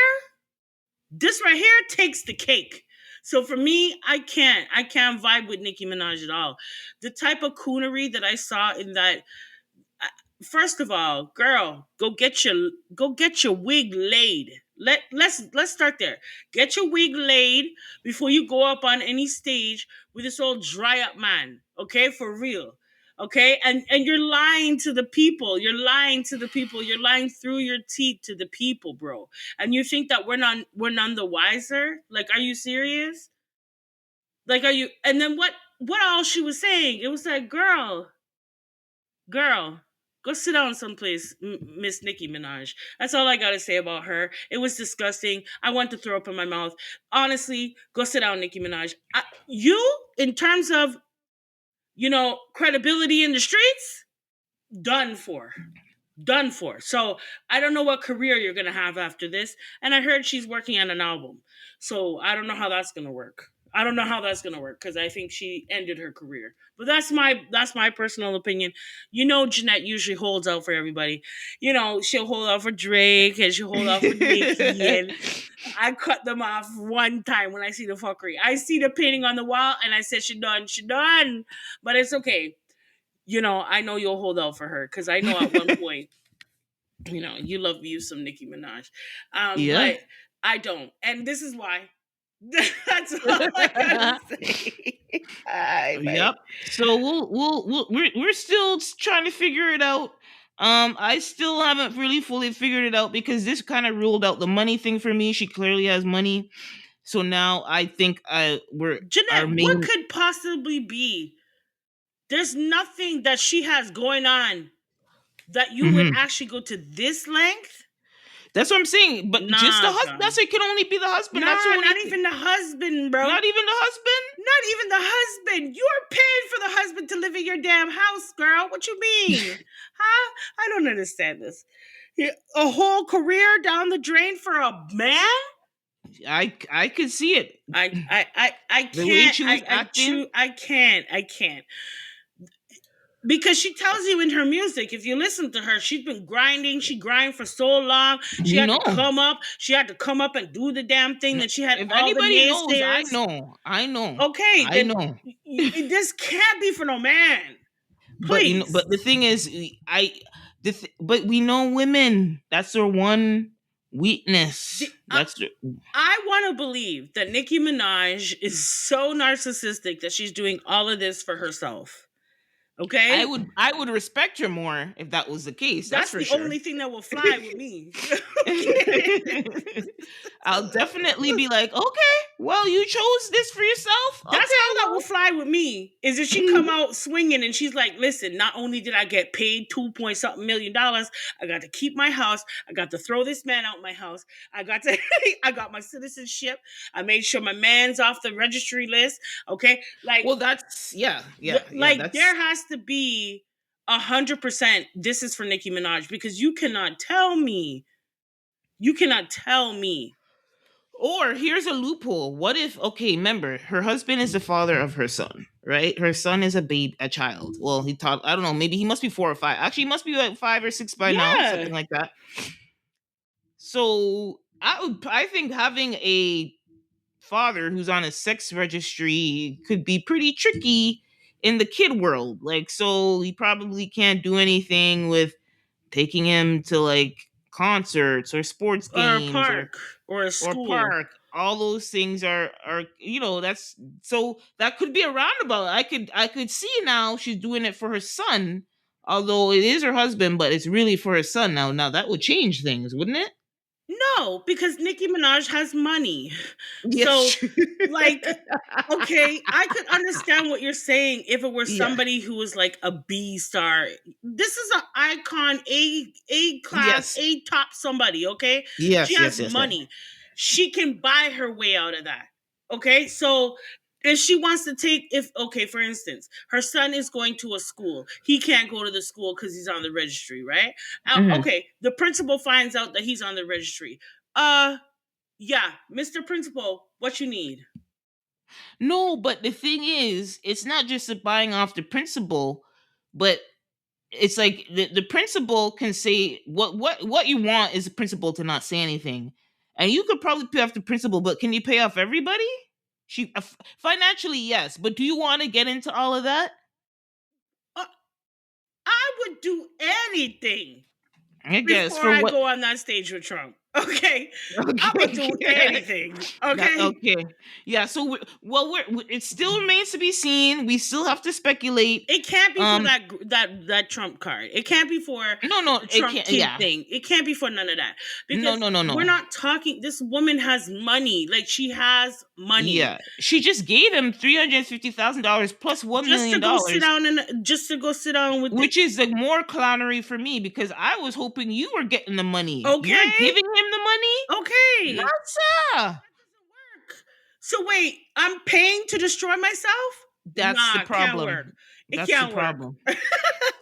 takes the cake. So for me, I can't vibe with Nicki Minaj at all. The type of coonery that I saw in that, first of all, girl, go get your wig laid. Let's start there. Get your wig laid before you go up on any stage with this old dry up man. Okay, for real. Okay, and you're lying to the people. You're lying to the people. You're lying through your teeth to the people, bro. And you think that we're none the wiser? Like, are you serious? Like, are you? And then what all she was saying? It was like, girl, go sit down someplace, Miss Nicki Minaj. That's all I gotta say about her. It was disgusting. I want to throw up in my mouth. Honestly, go sit down, Nicki Minaj. You, in terms of, credibility in the streets, done for. Done for. So I don't know what career you're gonna have after this. And I heard she's working on an album. So I don't know how that's gonna work. I don't know how that's gonna work because I think she ended her career. But that's my personal opinion. Jeanette usually holds out for everybody. She'll hold out for Drake and she'll hold out for Nicki, and I cut them off one time when I see the fuckery. I see the painting on the wall and I said she done, she done. But it's okay. I know you'll hold out for her because I know at one point, you love you some Nicki Minaj. Yeah. But I don't. And this is why. That's all I gotta say. Hi, bye. Yep. So we're still trying to figure it out. I still haven't really fully figured it out because this kind of ruled out the money thing for me. She clearly has money, so now I think we're our Jeanette, what main. could possibly be? There's nothing that she has going on that you would Mhm. actually go to this length. That's what I'm saying. But just the Nah, husband. That's son. it. Can only be the husband. That's the Nah, only not thing. even the husband, bro. Not even the husband. Not even the husband. You're paying for the husband to live in your damn house, girl. What you mean? Huh? I don't understand this. A whole career down the drain for a man? I could see it. I The way can't. she was acting. I can't. I can't. Because she tells you in her music, if you listen to her, she's been grinding. She grind for so long. She We had know. to come up. She had to come up and do the damn thing. That she had If all the anybody knows, I naysayers. know. I know. Okay, I then know. this can't be for no man. But Please. but the thing is, but we know women. That's their one weakness. That's their, I want to believe that Nicki Minaj is so narcissistic that she's doing all of this for herself. Okay? I would respect her more if that was the case. That's That's for the sure. only thing that will fly with me. Okay? I'll definitely be like, okay, well, you chose this for yourself. Okay, That's how that will well, fly with me. Is if she come out swinging and she's like, "Listen, not only did I get paid 2 point something million dollars, I got to keep my house. I got to throw this man out my house. I got to, I got my citizenship. I made sure my man's off the registry list. Okay, like, well, that's yeah. like That's there has to be 100%. This is for Nicki Minaj because you cannot tell me. You cannot tell me. or here's a loophole. What if okay, remember, her husband is the father of her son, right? Her son is a child. Well, he taught I don't know, maybe he must be 4 or 5. Actually, he must be like 5 or 6 by now, Yeah. something like that. So I think having a father who's on a sex registry could be pretty tricky in the kid world. Like, so he probably can't do anything with taking him to like concerts or sports Or a games park or a or school. park. All those things are that's so that could be a roundabout. I could see now she's doing it for her son, although it is her husband, but it's really for her son now. Now that would change things, wouldn't it? No, because Nicki Minaj has money. So, Yes. like, okay, I could understand what you're saying if it were Yeah. somebody who was like a B star. This is an icon, A class, Yes. A top somebody, okay? She Yes. has Yes. Yes. Yes. money. she can buy her way out of that. Okay, so if she wants to take, if okay, for instance, her son is going to a school, he can't go to the school because he's on the registry, right? Mhm. Okay, the principal finds out that he's on the registry. Yeah, Mr. Principal, what you need? No, but the thing is, it's not just the buying off the principal, but it's like the principal can say what you want is the principal to not say anything, and you could probably pay off the principal, but can you pay off everybody? Financially, yes, but do you want to get into all of that? Uh, I would do anything I guess before for I what? go on that stage with Trump. Okay, I would Okay. do anything. That Okay, okay. Yeah, so it still remains to be seen. We still have to speculate. it can't be for Um that Trump card. It can't be for no, no, the it Trump can't. kid Yeah. thing. It can't be for none of that No, because no, no, we're no. not talking. This woman has money. Like she has money. Yeah. She just gave him $350,000 plus $1 Just to million go sit dollars, down and just to go sit down with the which is the more clownery for me because I was hoping you were getting the money. You're okay, giving him the money? okay. Not sir. That doesn't work. So wait, I'm paying to destroy myself? That's the Nah, can't work. problem. It That's the can't work. problem.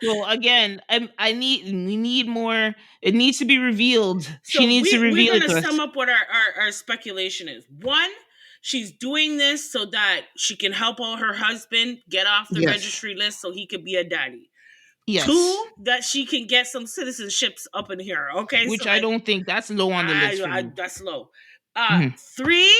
So again, we need more. It needs to be revealed. She So needs to we're reveal it gonna to us. sum up what our speculation is. One, she's doing this so that she can help all her husband get off the Yes. registry list so he could be a daddy. Yes. Two, that she can get some citizenships up in here. Okay, so Which I that don't think that's low on the list for I me. that's low. Mhm. Three,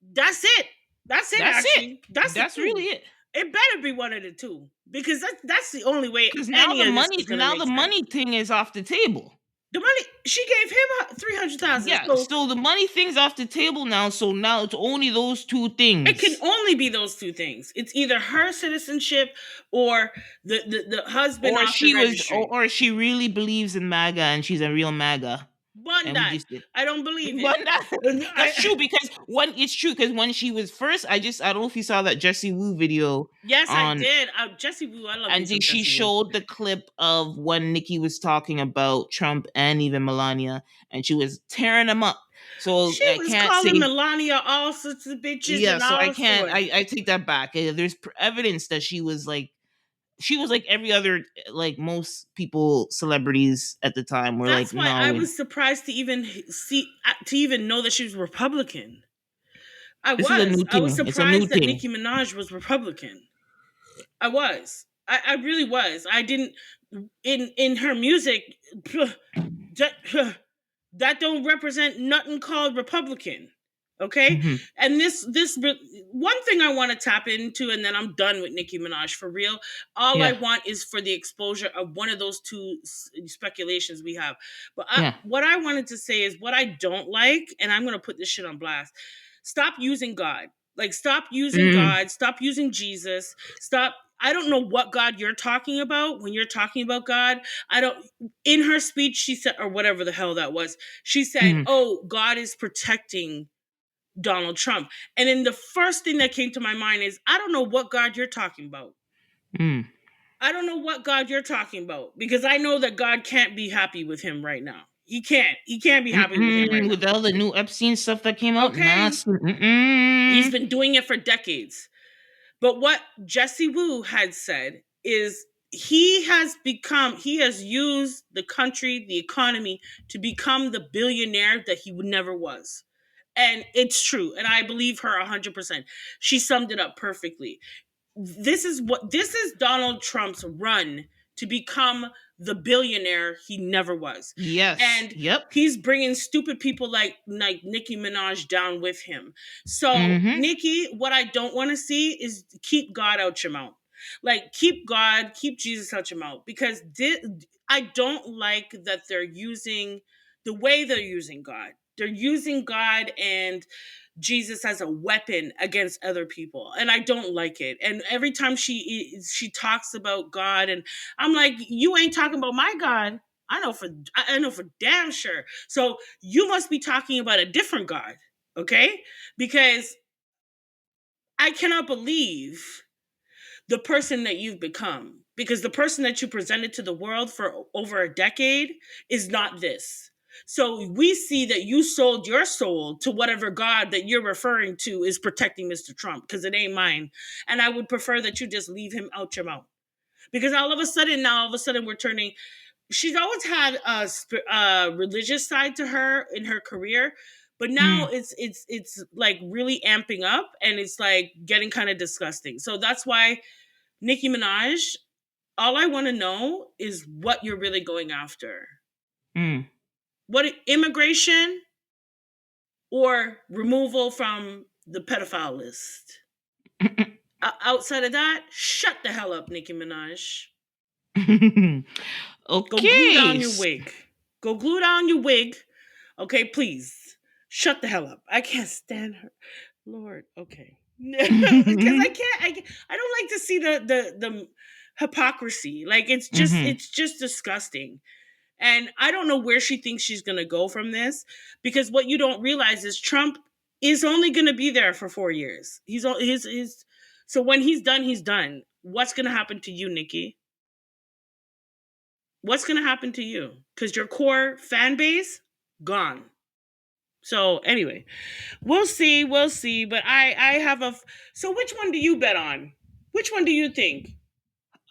that's it. That's it. That's it. Actually, that's the That's two. really it. It better be one of the two because that's the only way Because any of this is gonna now make the sense. money thing is off the table. The money she gave him 300,000, Yeah. so So the money thing's off the table now. So now it's only those two it can things. only be those two things. It's either her citizenship or the husband Or off the she was, registry. or she really believes in MAGA and she's a real MAGA. One And we that just did. I don't believe it. But that's I, true because when she was first, I don't know if you saw that Jesse Wu video yes, I on, did. Jesse Wu, I love me and some she Jesse Wu. showed the clip of when Nikki was talking about Trump and even Melania, and she was tearing them up. So She I was can't calling say, Melania all sorts of bitches yeah. and So I all can't. sorts. I take that back. There's evidence that she was like every other, like most people, celebrities at the time were like, That's why I no, was surprised to even see to even know that she was Republican. I this is a was. new I was thing. It's a new surprised that thing. Nicki Minaj was Republican. I was. I really was. I didn't in her music that, that don't represent nothing called Republican. Okay, Hmm. and one thing I want to tap into, and then I'm done with Nicki Minaj for real. All I Yeah, want is for the exposure of one of those two speculations we have. But yeah. what I wanted to say is what I don't like, and I'm gonna put this shit on blast. Stop using God. Like, stop using Mm, God. Stop using Jesus. Stop. I don't know what God you're talking about when you're talking about God. I don't. In her speech, she said, or whatever the hell that was, she said, mm, "Oh, God is protecting Donald Trump." And then the first thing that came to my mind is, I don't know what God you're talking about. mm. I don't know what God you're talking about because I know that God can't be happy with him right now. He can't. He can't be happy with him right Mm-mm. now. With all the new Epstein stuff that came out, nah, Okay? He's mm-mm. been doing it for decades. But what Jesse Wu had said is he has used the country, the economy to become the billionaire that he never was. And it's true. And I believe her 100%. She summed it up perfectly. This is Donald Trump's run to become the billionaire he never was. Yes, And yep. he's bringing stupid people like Nicki Minaj down with him. So, Mm-hmm. Nicki, what I don't want to see is keep God out your mouth. Like, keep God, keep Jesus out your mouth because I don't like that they're using the way they're using God. They're using God and Jesus as a weapon against other people, and I don't like it. And every time she talks about God, and I'm like, you ain't talking about my God. I know for damn sure. So you must be talking about a different God, okay? Because I cannot believe the person that you've become, because the person that you presented to the world for over a decade is not this. So we see that you sold your soul to whatever God that you're referring to is protecting Mr. Trump, because it ain't mine. And I would prefer that you just leave him out your mouth. Because all of a sudden, now all of a sudden we're turning. She's always had a religious side to her in her career, but now Mm, it's like really amping up, and it's like getting kind of disgusting. So that's why Nicki Minaj, all I want to know is what you're really going after. mm. What, immigration or removal from the pedophile list? Outside of that, shut the hell up, Nicki Minaj. Go glue Okay. down your wig. Go glue down your wig. Okay, please. Shut the hell up. I can't stand her. Lord, okay. Because I can't. I don't like to see the hypocrisy. Like Hmm. it's just disgusting. And I don't know where she thinks she's gonna go from this, because what you don't realize is Trump is only gonna be there for 4 years. His so when he's done, he's done. What's gonna happen to you, Nikki? What's gonna happen to you? Because your core fan base gone. So anyway, we'll see. But I have a. So which one do you bet on? Which one do you think?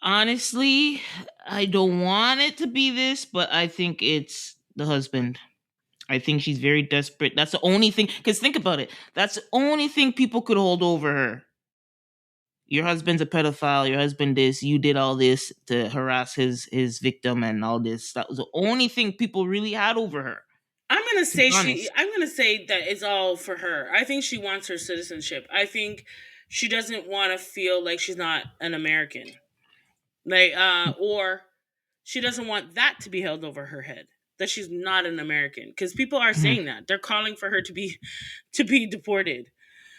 Honestly, I don't want it to be this, but I think it's the husband. I think she's very desperate. That's the only thing. Because think about it. That's the only thing people could hold over her. Your husband's a pedophile. Your husband this. You did all this to harass his victim and all this. That was the only thing people really had over her. To be honest. I'm gonna say that it's all for her. I think she wants her citizenship. I think she doesn't want to feel like she's not an American. Like or she doesn't want that to be held over her head, that she's not an American, because people are Hmm. saying that. They're calling for her to be deported.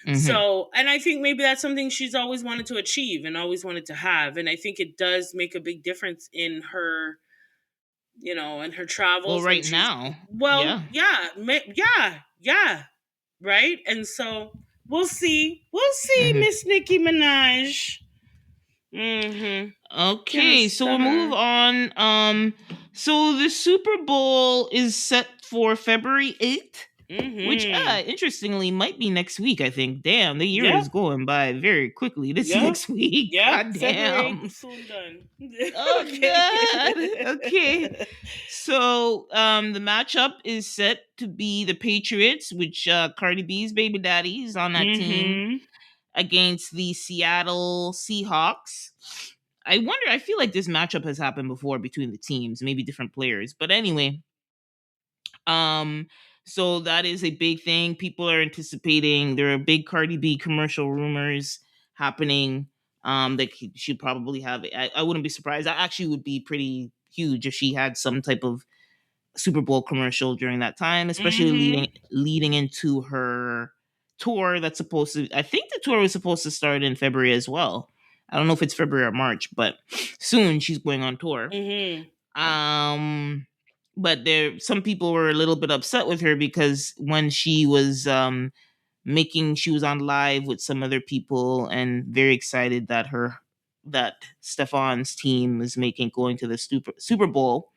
Hmm. So, and I think maybe that's something she's always wanted to achieve and always wanted to have, and I think it does make a big difference in her, in her Well, travels when right she's, now, well, yeah. yeah, yeah, right? And so we'll see, Hmm. Miss Nicki Minaj. Mm-hmm. Can't Okay, so we'll move stunner. on. So the Super Bowl is set for February 8th, which Mm-hmm. interestingly might be next week, I think. Damn, the year Yep. is going by very quickly. This is Yep. next week. Yep. God February 8th damn. is soon done. Oh god. Okay. Okay. So the matchup is set to be the Patriots, which Cardi B's baby daddy is on that team, Mm-hmm. against the Seattle Seahawks. I feel like this matchup has happened before between the teams, maybe different players. But anyway, um, so that is a big thing. People are anticipating. There are big Cardi B commercial rumors happening. That she'd probably have. I wouldn't be surprised. I actually would be pretty huge if she had some type of Super Bowl commercial during that time, especially Mm-hmm. leading into her tour that's supposed to. I think the tour was supposed to start in February as well. I don't know if it's February or March, but soon she's going on tour. Mm-hmm. Um, but there, some people were a little bit upset with her because when she was on live with some other people and very excited that Stefan's team is making going to the Super Bowl,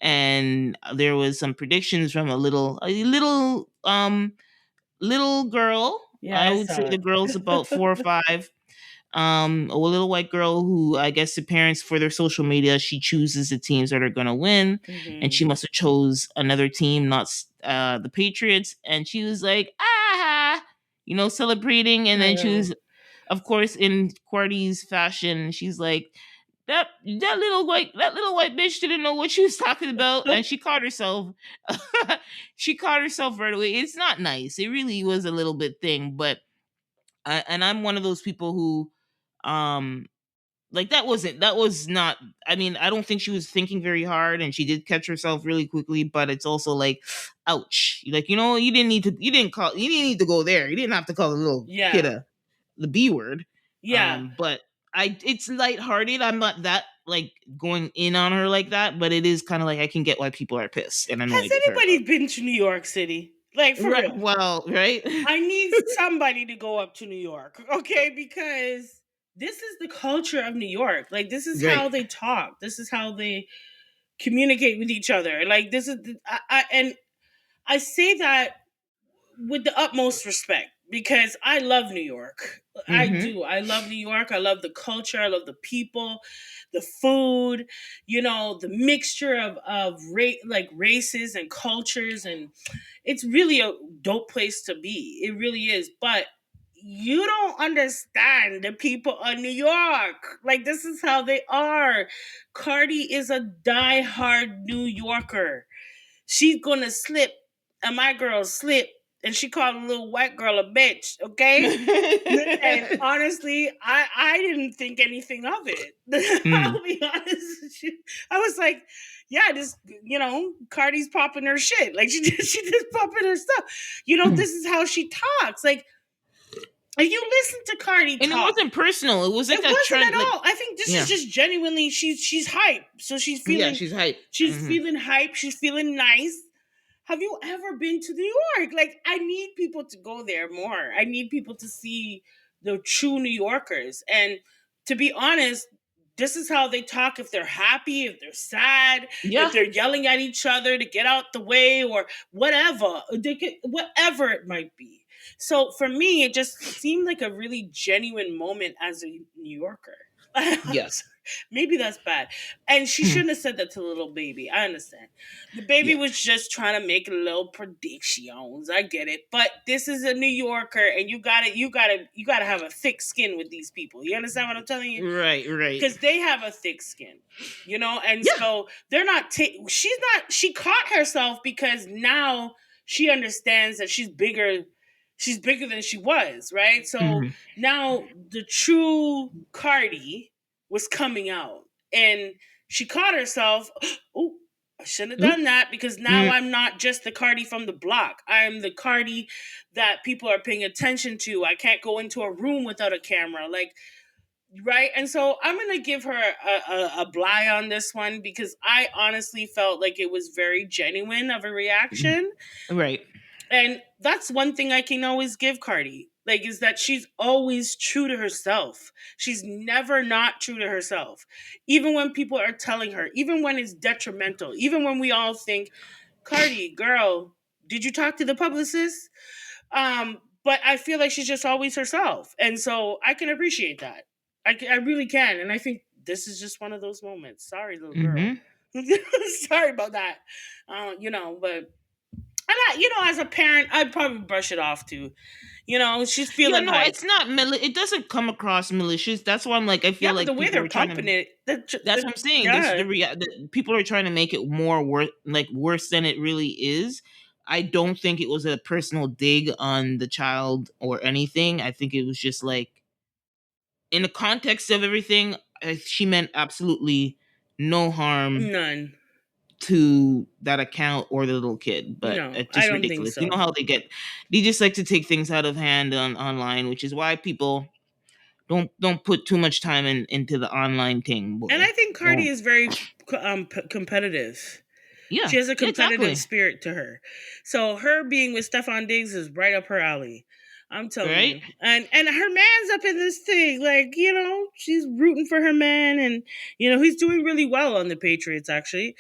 and there was some predictions from a little girl. Yeah, I I would say saw the girl's about 4 or 5. A little white girl who, I guess, the parents, for their social media, she chooses the teams that are going to win, and Mm-hmm. she must have chose another team, not the Patriots, and she was like, ah, celebrating, and I then she know. was, of course, in Cardi's fashion, she's like, that little white bitch didn't know what she was talking about, and she caught herself. She caught herself right away. It's not nice. It really was a little bit thing, but and I'm one of those people who, um, like that was not. I mean, I don't think she was thinking very hard, and she did catch herself really quickly. But it's also like, ouch! Like, you didn't need to go there. You didn't have to call the little kid Yeah. the B word. Yeah. But it's lighthearted. I'm not that like going in on her like that, but it is kind of like I can get why people are pissed and Has annoyed with her. anybody been to New York City? Like, for Right? real. Well, right? I need somebody to go up to New York, okay? Because this is the culture of New York. Like, this is how Right. they talk. This is how they communicate with each other. Like this is and I say that with the utmost respect because I love New York. I Mm-hmm. do. I love New York. I love the culture. I love the people, the food, the mixture of like races and cultures, and it's really a dope place to be. It really is. But you don't understand the people of New York. Like this is how they are. Cardi is a diehard New Yorker. She's gonna slip, and my girl slipped, and she called a little white girl a bitch. Okay, and honestly, I didn't think anything of it. Mm. I'll be honest with you. I was like, yeah, just Cardi's popping her shit. Like she just popping her stuff. This is how she talks. Like if you listen to Cardi And it talk, wasn't personal. It was it like a wasn't trend. at Like, all. I think this is yeah, just genuinely she's hype. So yeah, she's hype. she's Mm-hmm. feeling hype. She's feeling nice. Have you ever been to New York? Like, I need people to go there more. I need people to see the true New Yorkers. And to be honest, this is how they talk if they're happy, if they're sad, if Yeah, they're yelling at each other to get out the way or whatever. Whatever it might be. So for me, it just seemed like a really genuine moment as a New Yorker. I'm yeah, sorry. Maybe that's bad. And she Hmm. shouldn't have said that to the little baby. I understand. The baby Yeah, was just trying to make little predictions. I get it. But this is a New Yorker and you gotta have a thick skin with these people. You understand what I'm telling you? right, right. Because they have a thick skin, and Yeah. so they're not she caught herself because now she understands that she's bigger than she was, right? So Mm-hmm. now the true Cardi was coming out, and she caught herself. Oh, I shouldn't have Oop. done that because now Mm. I'm not just the Cardi from the block. I'm the Cardi that people are paying attention to. I can't go into a room without a camera. Like, right? And so I'm gonna give her a bly on this one because I honestly felt like it was very genuine of a reaction. Right. And that's one thing I can always give Cardi. Like, is that she's always true to herself. She's never not true to herself. Even when people are telling her, even when it's detrimental, even when we all think, Cardi, girl, did you talk to the publicist? But I feel like she's just always herself. And so I can appreciate that. I really can. And I think this is just one of those moments. Sorry, little girl. Mm-hmm. Sorry about that. But as a parent, I'd probably brush it off too. She's Yeah, feeling no, hype. it's not. It doesn't come across malicious. That's why I'm like, I Yeah, feel but the like way people they're are trying pumping to. it, That's what I'm saying. There's yeah, the people are trying to make it more worse than it really is. I don't think it was a personal dig on the child or anything. I think it was just like in the context of everything, she meant absolutely no harm none. to that account or the little kid, but No, it's I just don't think ridiculous. You know so. how they just like to take things out of hand online, which is why people don't put too much time into the online thing, And boy. I think Cardi Don't. is very competitive. Yeah, She has a yeah, competitive exactly. spirit to her. So her being with Stefan Diggs is right up her alley. I'm telling Right. you. And her man's up in this thing. Like, she's rooting for her man and he's doing really well on the Patriots actually.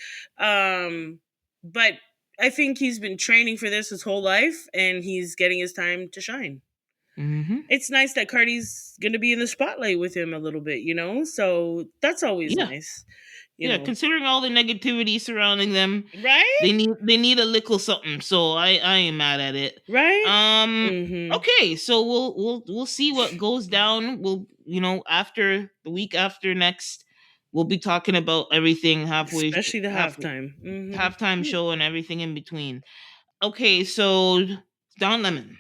But I think he's been training for this his whole life and he's getting his time to shine. Mm-hmm. It's nice that Cardi's going to be in the spotlight with him a little bit, So that's always Yeah, nice, you yeah. know. Considering all the negativity surrounding them, Right? they need a little something. So I ain't mad at it. Right? Um. Mhm. Okay, so we'll see what goes down. We'll after the week after next, we'll be talking about everything Especially the half halftime. Mhm. halftime show and everything in between. Okay, so Don Lemon.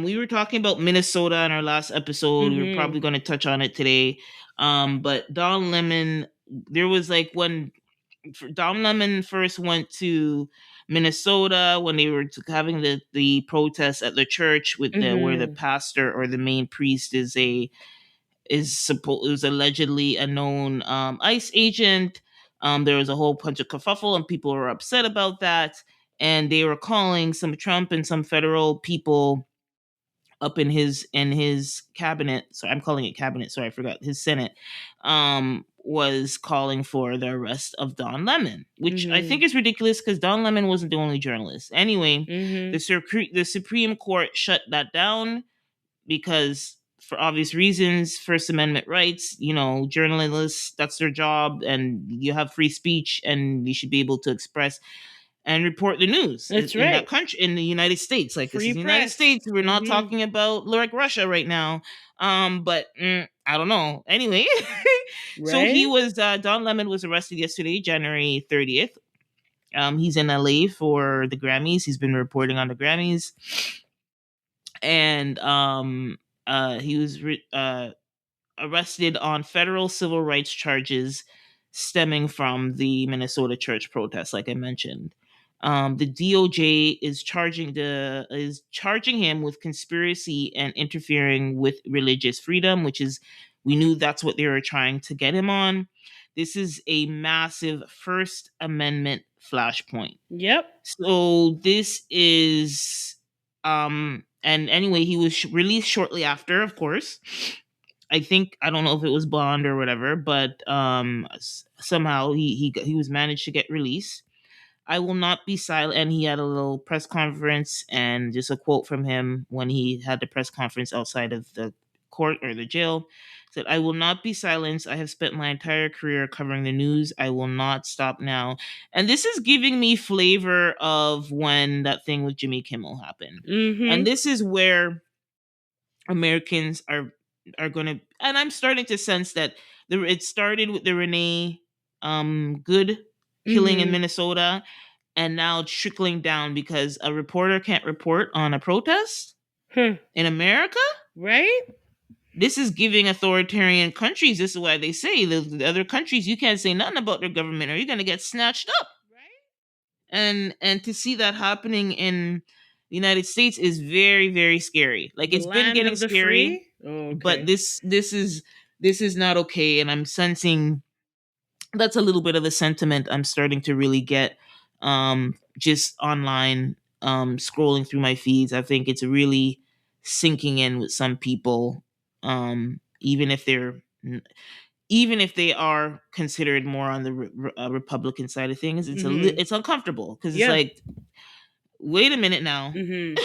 We were talking about Minnesota in our last episode. We are probably Mhm. going to touch on it today. But Don Lemon, there was like when Don Lemon first went to Minnesota when they were having the protests at the church with the where the Mhm. pastor or the main priest is allegedly a known ICE agent. There was a whole bunch of kerfuffle and people were upset about that, and they were calling some Trump and some federal people up in his cabinet. So I'm calling it cabinet. Sorry, I forgot his Senate. was calling for the arrest of Don Lemon, which I Mhm. think is ridiculous because Don Lemon wasn't the only journalist. Anyway, Mhm. the Supreme Court shut that down because, for obvious reasons, First Amendment rights, journalists, that's their job, and you have free speech, and you should be able to express and report the news That's in that right. country, in the United States. Like, this Free is the United press. States. We're not Mhm. talking about like Russia right now. But I don't know. Anyway, so Right? Don Lemon was arrested yesterday, January 30th. He's in LA for the Grammys. He's been reporting on the Grammys, and he was arrested on federal civil rights charges stemming from the Minnesota church protests, like I mentioned. The DOJ is charging him with conspiracy and interfering with religious freedom, which is, we knew that's what they were trying to get him on. This is a massive First Amendment flashpoint. Yep. So this is and anyway, he was released shortly after, of course. I think, I don't know if it was bond or whatever, but somehow he was managed to get released. I will not be silent. And he had a little press conference, and just a quote from him when he had the press conference outside of the court or the jail said, "I will not be silenced. I have spent my entire career covering the news. I will not stop now." And this is giving me flavor of when that thing with Jimmy Kimmel happened. And Mhm. this is where Americans are going to, and I'm starting to sense that it started with the Renee Good killing in Mhm. Minnesota, and now it's trickling down because a reporter can't report on a protest Huh. in America. Right? This is giving authoritarian countries. This is why they say the other countries, you can't say nothing about their government or you're going to get snatched up. Right? And to see that happening in the United States is very, very scary. Like, The it's been land getting of the scary, free? Oh, but okay. this is not okay. And I'm sensing that's a little bit of the sentiment I'm starting to really get, just online, scrolling through my feeds. I think it's really sinking in with some people, even if they are considered more on the Republican side of things. Mhm. It's uncomfortable because it's Yeah. like, wait a minute now. Mhm.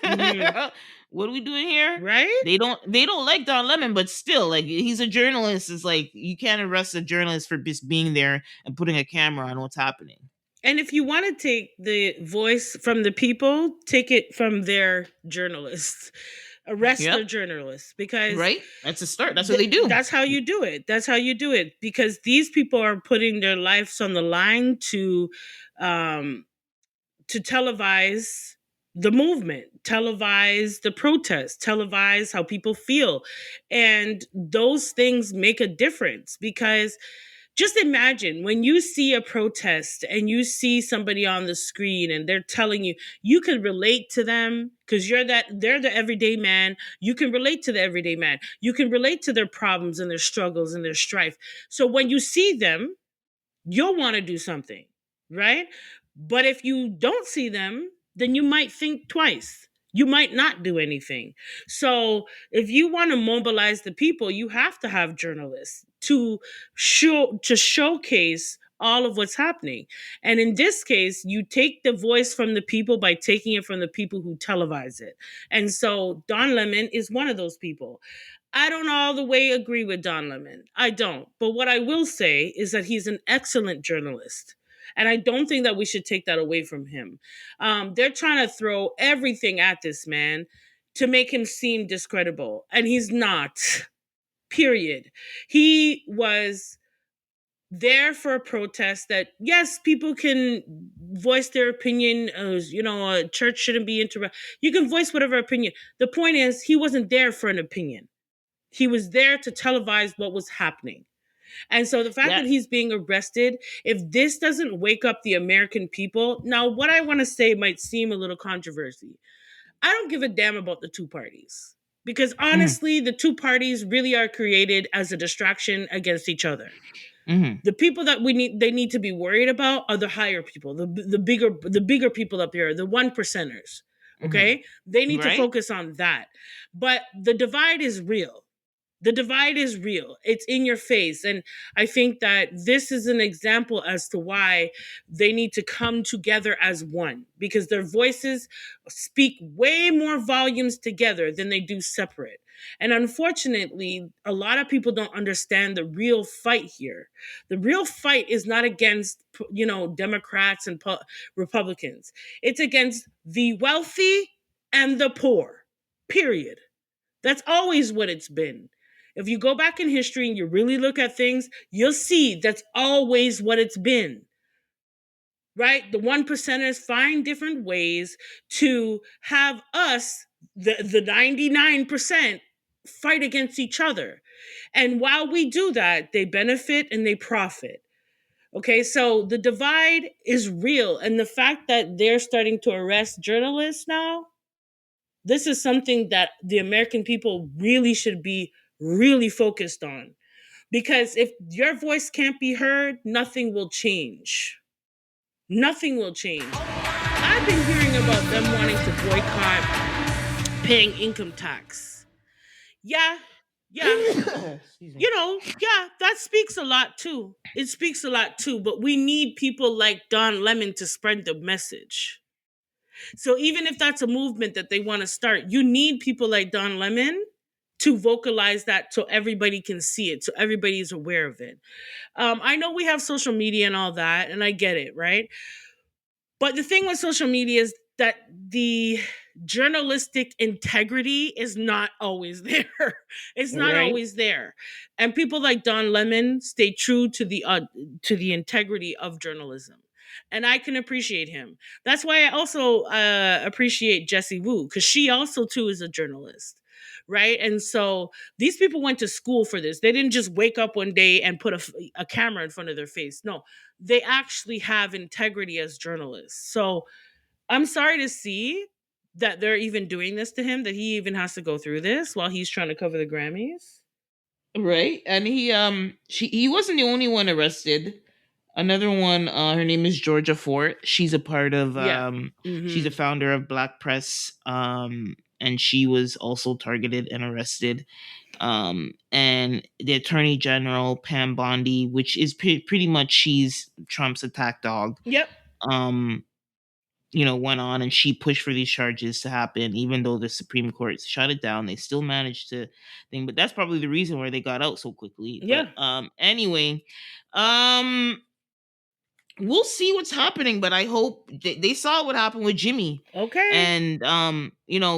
Mhm. What are we doing here? Right? They don't like Don Lemon, but still, like, he's a journalist. It's like, you can't arrest a journalist for just being there and putting a camera on what's happening. And if you want to take the voice from the people, take it from their journalists. Arrest Yep. their journalists because Right? That's a start. That's what they do. that's how you do it. That's how you do it because these people are putting their lives on the line um, to televise the movement, televise the protest, televise how people feel. And those things make a difference because just imagine when you see a protest and you see somebody on the screen and they're telling you you can relate to them because they're the everyday man. You can relate to the everyday man. You can relate to their problems and their struggles and their strife. So when you see them, you'll want to do something, right? But if you don't see them, then you might think twice. You might not do anything. So if you want to mobilize the people, you have to have journalists to showcase all of what's happening. And in this case, you take the voice from the people by taking it from the people who televise it. And so Don Lemon is one of those people. I don't all the way agree with Don Lemon. I don't. But what I will say is that he's an excellent journalist. And I don't think that we should take that away from him. They're trying to throw everything at this man to make him seem discreditable. And he's not, period. He was there for a protest that, yes, people can voice their opinion. A church shouldn't be interrupted. You can voice whatever opinion. The point is, he wasn't there for an opinion. He was there to televise what was happening. And so the fact Yeah. that he's being arrested, if this doesn't wake up the American people, now what I want to say might seem a little controversy. I don't give a damn about the two parties because Hmm. honestly, the two parties really are created as a distraction against each other. Hmm. The people that they need to be worried about are the higher people, the bigger people up here, the one percenters. Hmm. Okay? They need to Right? focus on that. But the divide is real. The divide is real. It's in your face. And I think that this is an example as to why they need to come together as one, because their voices speak way more volumes together than they do separate. And unfortunately, a lot of people don't understand the real fight here. The real fight is not against, Democrats and Republicans. It's against the wealthy and the poor. Period. That's always what it's been. If you go back in history and you really look at things, you'll see that's always what it's been, right? The one percenters find different ways to have us, the 99%, fight against each other. And while we do that, they benefit and they profit. Okay, so the divide is real. And the fact that they're starting to arrest journalists now, this is something that the American people really should be really focused on. Because if your voice can't be heard, nothing will change. Nothing will change. I've been hearing about them wanting to boycott paying income tax. Yeah, yeah. Excuse me. Yeah, that speaks a lot too. It speaks a lot too, but we need people like Don Lemon to spread the message. So even if that's a movement that they want to start, you need people like Don Lemon to vocalize that so everybody can see it, so everybody is aware of it. I know we have social media and all that, and I get it, right? But the thing with social media is that the journalistic integrity is not always there. It's not Right. always there. And people like Don Lemon stay true to the integrity of journalism. And I can appreciate him. That's why I also appreciate Jessie Wu, because she also too is a journalist, right? And so these people went to school for this. They didn't just wake up one day and put a camera in front of their face. No, they actually have integrity as journalists. So I'm sorry to see that they're even doing this to him, that he even has to go through this while he's trying to cover the Grammys. Right. And he wasn't the only one arrested. Another one, her name is Georgia Fort. She's a part of Yeah. she's a Mm-hmm. founder of Black Press. And she was also targeted and arrested. And the Attorney General Pam Bondi, which is pretty much she's Trump's attack dog. Yep. Um, went on and she pushed for these charges to happen, even though the Supreme Court shut it down. They still managed to think, but that's probably the reason why they got out so quickly. But Yeah. anyway, um, we'll see what's happening. But I hope they saw what happened with Jimmy, Okay. and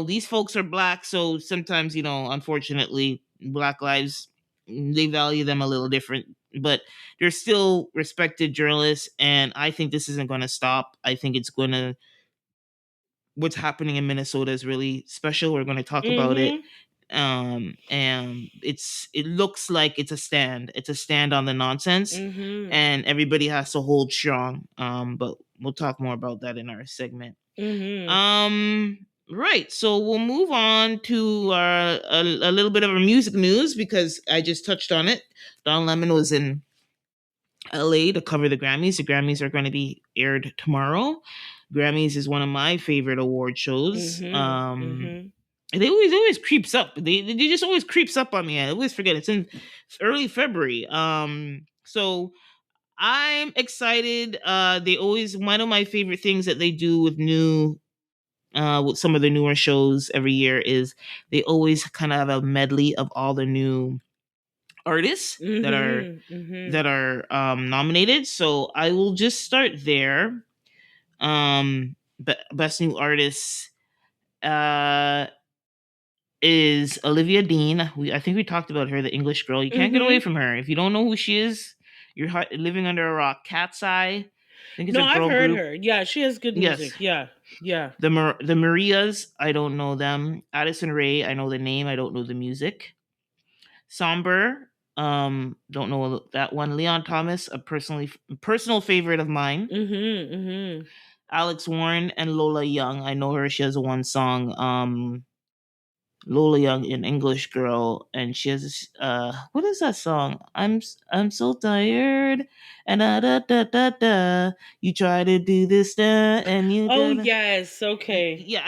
these folks are black, so sometimes unfortunately, black lives, they value them a little different. But they're still respected journalists, and I think this isn't going to stop. I think it's going to what's happening in Minnesota is really special. We're going to talk about it. Mm-hmm. And it looks like it's a stand. It's a stand on the nonsense, Mm-hmm. and everybody has to hold strong. But we'll talk more about that in our segment. Mm-hmm. Right. So we'll move on to a little bit of our music news, because I just touched on it. Don Lemon was in LA to cover the Grammys. The Grammys are going to be aired tomorrow. Grammys is one of my favorite award shows. Mm-hmm. Mm-hmm. They always creeps up. They just always creeps up on me. I always forget it's in early February. So I'm excited. They always one of my favorite things that they do with some of the newer shows every year is they always kind of have a medley of all the new artists that are Mm-hmm. Mm-hmm. nominated. So I will just start there. Best new artists is Olivia Dean. I think we talked about her, the English girl. You can't get away Mm-hmm. from her. If you don't know who she is, you're living under a rock. Cat's Eye, I think it's No, a I've girl heard group. her. Yeah, she has good music. Yes, Yeah. Yeah. the Marias. I don't know them. Addison Rae. I know the name. I don't know the music. Somber. Don't know that one. Leon Thomas, a personal favorite of mine. Mm-hmm. Mm-hmm. Alex Warren and Lola Young. I know her. She has one song. Lola Young, an English girl, and she has this, what is that song? I'm so tired, and da da da da. You try to do this, and you Oh did. yes, okay. Yeah,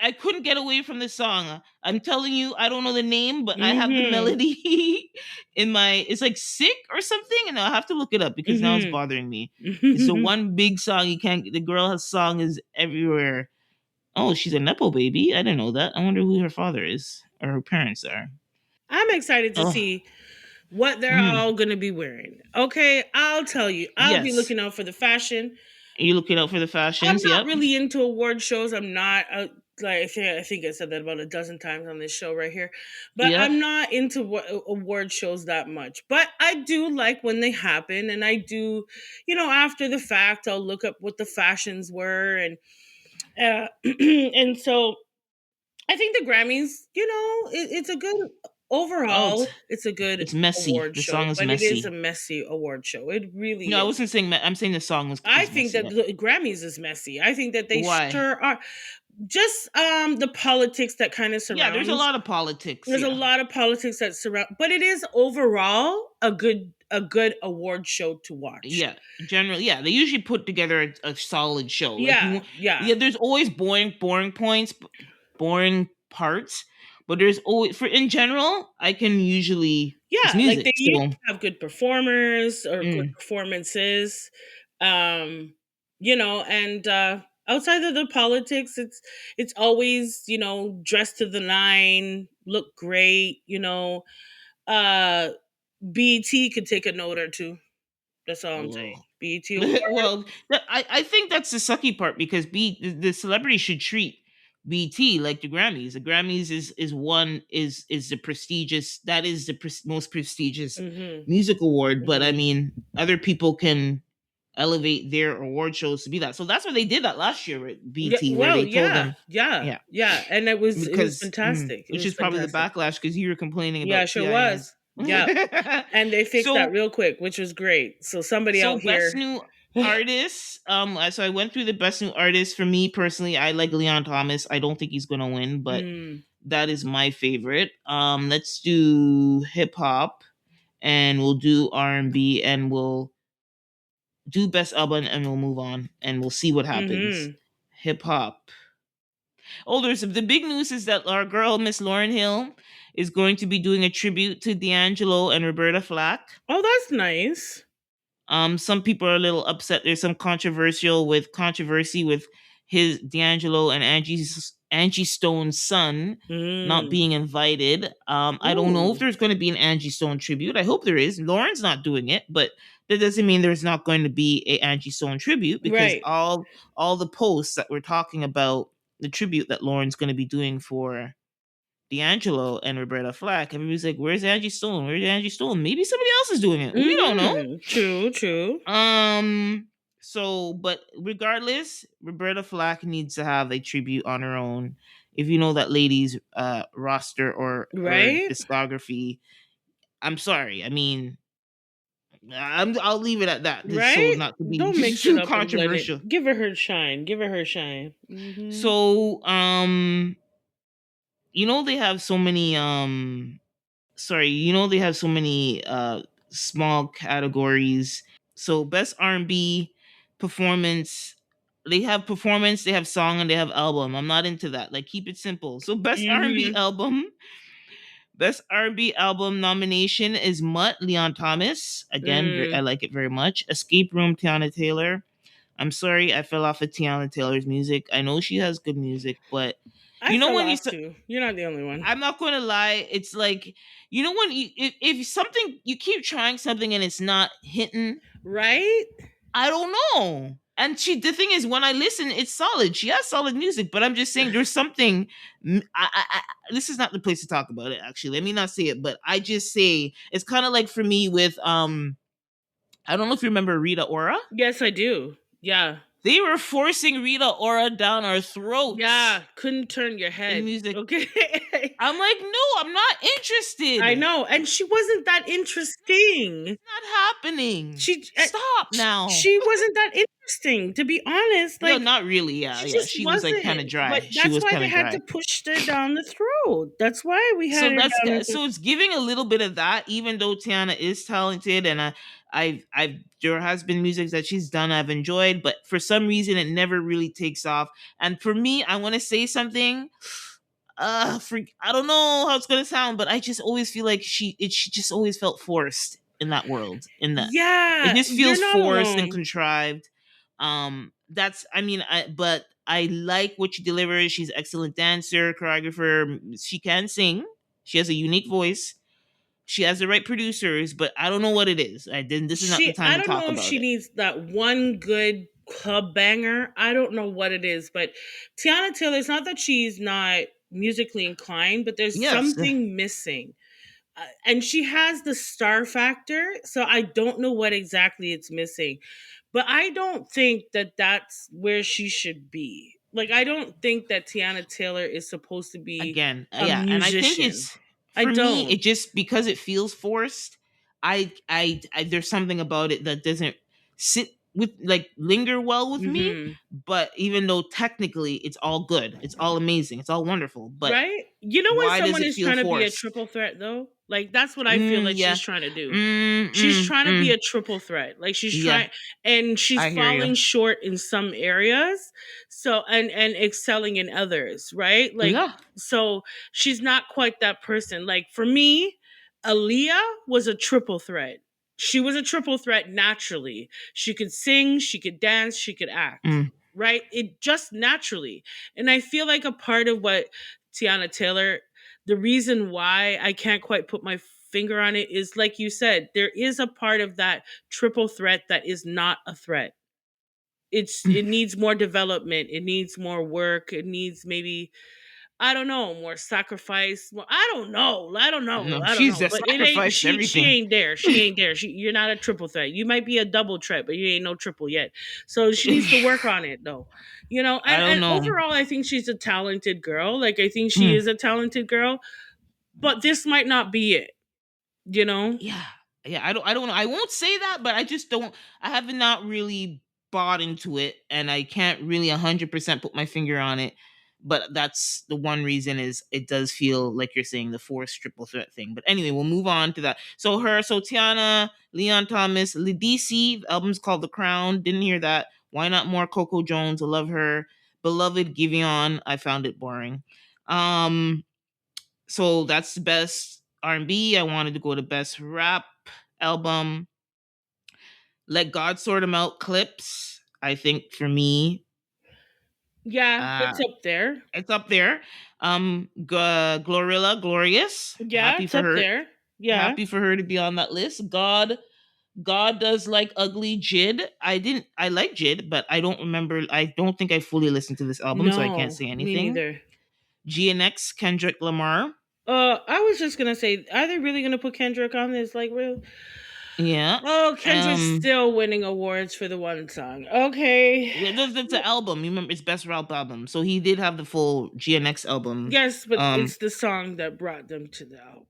I couldn't get away from this song. I'm telling you, I don't know the name, but I have the Mhm. melody in my. It's like sick or something, and I have to look it up because now it's Mhm. bothering me. It's the one big song you can't. The girl has song is everywhere. Oh, she's a nepo baby. I didn't know that. I wonder who her father is or her parents are. I'm excited to Oh, see what they're mhm. all going to be wearing. Okay, I'll tell you. I'll be Yes. looking out for the fashion. Are you looking out for the I'm fashions? not Yep. really into award shows. I'm not like I think I said that about a dozen times on this show right here. But Yep. I'm not into award shows that much. But I do like when they happen, and I do, after the fact, I'll look up what the fashions were, and and so I think the Grammys, it's a good Oh, overall. It's a good it's messy. award The show, song is but it is a messy. messy award show. It really No, I is. wasn't saying. I'm saying the song I is think messy. that the Grammys is messy. I think that they Why? sure are. Just the politics that kind of Yeah, there's a surrounds. lot of politics. There's a Yeah. lot of politics that surround, but it is overall a good award show to watch. Yeah, generally, yeah, they usually put together a solid show. Like Yeah, yeah, yeah, there's always boring points, boring parts, but there's always for in general, I can usually it's yeah. Like music, they usually so have good performers or good mm, performances. Um, and outside of the politics, it's always dressed to the nine, look great. Uh, BET could take a note or two. That's all I'm saying. oh. BET Award. Well, I think that's the sucky part because the celebrity should treat BT like the Grammys. The Grammys is the prestigious that is the most prestigious Mm-hmm. music award, but I Mm-hmm. mean other people can elevate their award shows to be that. So that's what they did that last year with Yeah, BT, where well, they told yeah, them, yeah, yeah, yeah, and it was because fantastic. It which was is probably the fantastic. backlash because you were complaining Yeah, about sure TIN. was. Yeah, and they fixed that so real quick, which was great. So somebody so out best here. new artist. So I went through the best new artist. For me personally, I like Leon Thomas. I don't think he's gonna win, but Mm, that is my favorite. Let's do hip hop, and we'll do R&B, and we'll do best album, and we'll move on, and we'll see what happens. mm-hmm. Hip hop. Oh, there's the big news is that our girl Miss Lauren Hill is going to be doing a tribute to D'Angelo and Roberta Flack. Oh, that's nice. Some people are a little upset. There's some controversy with his D'Angelo and Angie Stone's son not Mm. being invited. I don't know if Ooh, there's going to be an Angie Stone tribute. I hope there is. Lauren's not doing it, but that doesn't mean there's not going to be a Angie Stone tribute because right. all the posts that we're talking about the tribute that Lauren's going to be doing for D'Angelo and Roberta Flack. Everybody's like, "Where's Angie Stone? Where's Angie Stone?" Maybe somebody else is doing it. We don't know. Mm-hmm. True, true. Um. So, but regardless, Roberta Flack needs to have a tribute on her own. If you know that lady's roster or Right, discography, I'm sorry. I mean, I'll leave it at that. So right. not to be Don't mix it too up and blend controversial. it. Give her shine. Give her shine. Mm-hmm. So they have so many sorry, they have so many small categories. So best R&B performance, they have song, and they have album. I'm not into that. Like keep it simple. So Mm-hmm. best R&B album nomination is Mutt, Leon Thomas. Again, I Mm. like it very much. Escape Room, Tiana Taylor. I'm sorry, I fell off of Tiana Taylor's music. I know she has good music, but I you know fell when you off too. You're not the only one. I'm not going to lie. It's like, when if something, you keep trying something and it's not hitting, Right? I don't know. And the thing is, when I listen, it's solid. She has solid music, but I'm just saying there's something. This is not the place to talk about it, actually. Let me not say it, but I just say it's kind of like for me with, I don't know if you remember Rita Ora. Yes, I do. Yeah. They were forcing Rita Ora down our throats Yeah. Couldn't turn your in head. music. Okay. I'm like, no, I'm not interested. I know. And she wasn't that interesting. Not happening. She uh, Stop now. she wasn't that interesting. interesting, to be honest. Yeah, Like, not really. Yeah, she yeah. just She was like kind of wasn't. But dry. She that's was why kind they of had dry. to push her down the throat. That's why we had So her that's down the throat. so it's giving a little bit of that, even though Tiana is talented, and I've there has been music that she's done I've enjoyed, but for some reason it never really takes off. And for me, I want to say something. For I don't know how it's gonna sound, but I just always feel like she just always felt forced in that world. In that, it Yeah, just you're feels not forced and alone. contrived. That's I mean, but I like what she delivers. She's an excellent dancer, choreographer. She can sing. She has a unique voice. She has the right producers, but I don't know what it is. I didn't. This is not the time I to don't talk know if about she it. needs that one good club banger. I don't know what it is, but Tiana Taylor, it's not that she's not musically inclined, but there's Yes, something missing. And she has the star factor, so I don't know what exactly it's missing. But I don't think that that's where she should be. Like, I don't think that Tiana Taylor is supposed to be again, a yeah, and I think musician. it's I for me. don't. It just because it feels forced. I there's something about it that doesn't sit with like linger well with me. Hmm. But even though technically it's all good, it's all amazing, it's all wonderful. But Right? You know when why does someone it is feel trying to be a forced? triple threat though? Like that's what I feel like Yeah. she's trying to do. Mm, She's mm, trying to be mm. a triple threat. Like she's Yeah, trying and she's I hear you. falling short in some areas. So and excelling in others, right? Like Yeah. so she's not quite that person. Like for me, Aaliyah was a triple threat. She was a triple threat naturally. She could sing, she could dance, she could act. Mm. Right? It just naturally. And I feel like a part of what Tiana Taylor, the reason why I can't quite put my finger on it is like you said, there is a part of that triple threat that is not a threat. It needs more development, it needs more work, it needs maybe I don't know, more sacrifice. Well, No, I don't she's know. just But it ain't sacrificed she everything. ain't there. She ain't there. You're not a triple threat. You might be a double threat, but you ain't no triple yet. So she needs to work on it though. I don't And know. overall I think she's a talented girl. Like I think she Mm. is a talented girl, but this might not be it, you know? Yeah, yeah. I don't know. I won't say that, but I just don't. I have not really bought into it, and I can't really 100% put my finger on it. But that's the one reason is it does feel like you're saying the forced triple threat thing. But anyway, we'll move on to that. So Tiana, Leon Thomas, Ledisi, the album's called The Crown. Didn't hear that. Why not more Coco Jones? I love her. Beloved Giveon. I found it boring. Um, so that's the best R&B. I wanted to go to best rap album. Let God Sort 'Em Out clips. I think for me, Yeah, uh, it's up there. it's up there. Glorilla, Glorious. Yeah, it's up there. Yeah. Happy for her to be on that list. God does like ugly Jid. I like Jid, but I don't remember. I don't think I fully listened to this album, so I can't No, say me anything. neither. GNX, Kendrick Lamar. I was just gonna say, are they really gonna put Kendrick on this? Like, real? Yeah. Oh, Kendrick's Um, still winning awards for the one song. Okay. Yeah, that's the album. You remember it's best rap album. So he did have the full GNX album. Yes, but Um, it's the song that brought them to the album.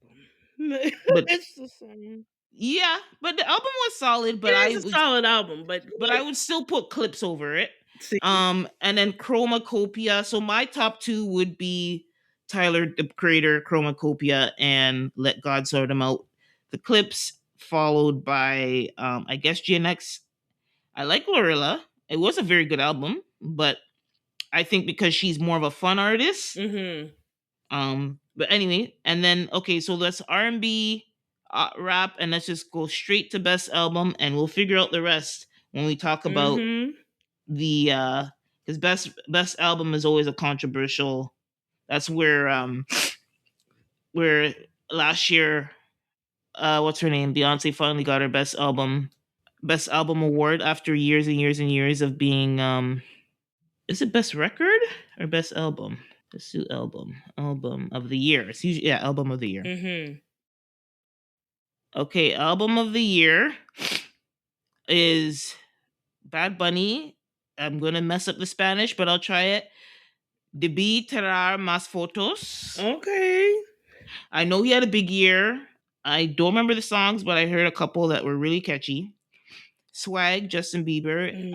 but It's the song. yeah, but the album was solid. It is a solid album, But I would still put clips over it. see. And then Chromacopia. So my top two would be Tyler the Creator, Chromacopia, and Let God Sort Them Out. The clips followed by I guess GNX. I like Lorilla. It was a very good album, but I think because she's more of a fun artist. Mm-hmm. But anyway, and then okay, so let's R&B, rap, and let's just go straight to best album, and we'll figure out the rest when we talk about Mm-hmm. the because best album is always a controversial. That's where last year, what's her name, Beyonce finally got her best album award after years and years and years of being is it best record or best album? Let's do album of the year. It's usually, yeah, album of the year. Mm-hmm. Okay, album of the year is Bad Bunny. I'm gonna mess up the Spanish, but I'll try it. Debí tirar más fotos. Okay. I know he had a big year. I don't remember the songs, but I heard a couple that were really catchy. Swag, Justin Bieber. Mhm.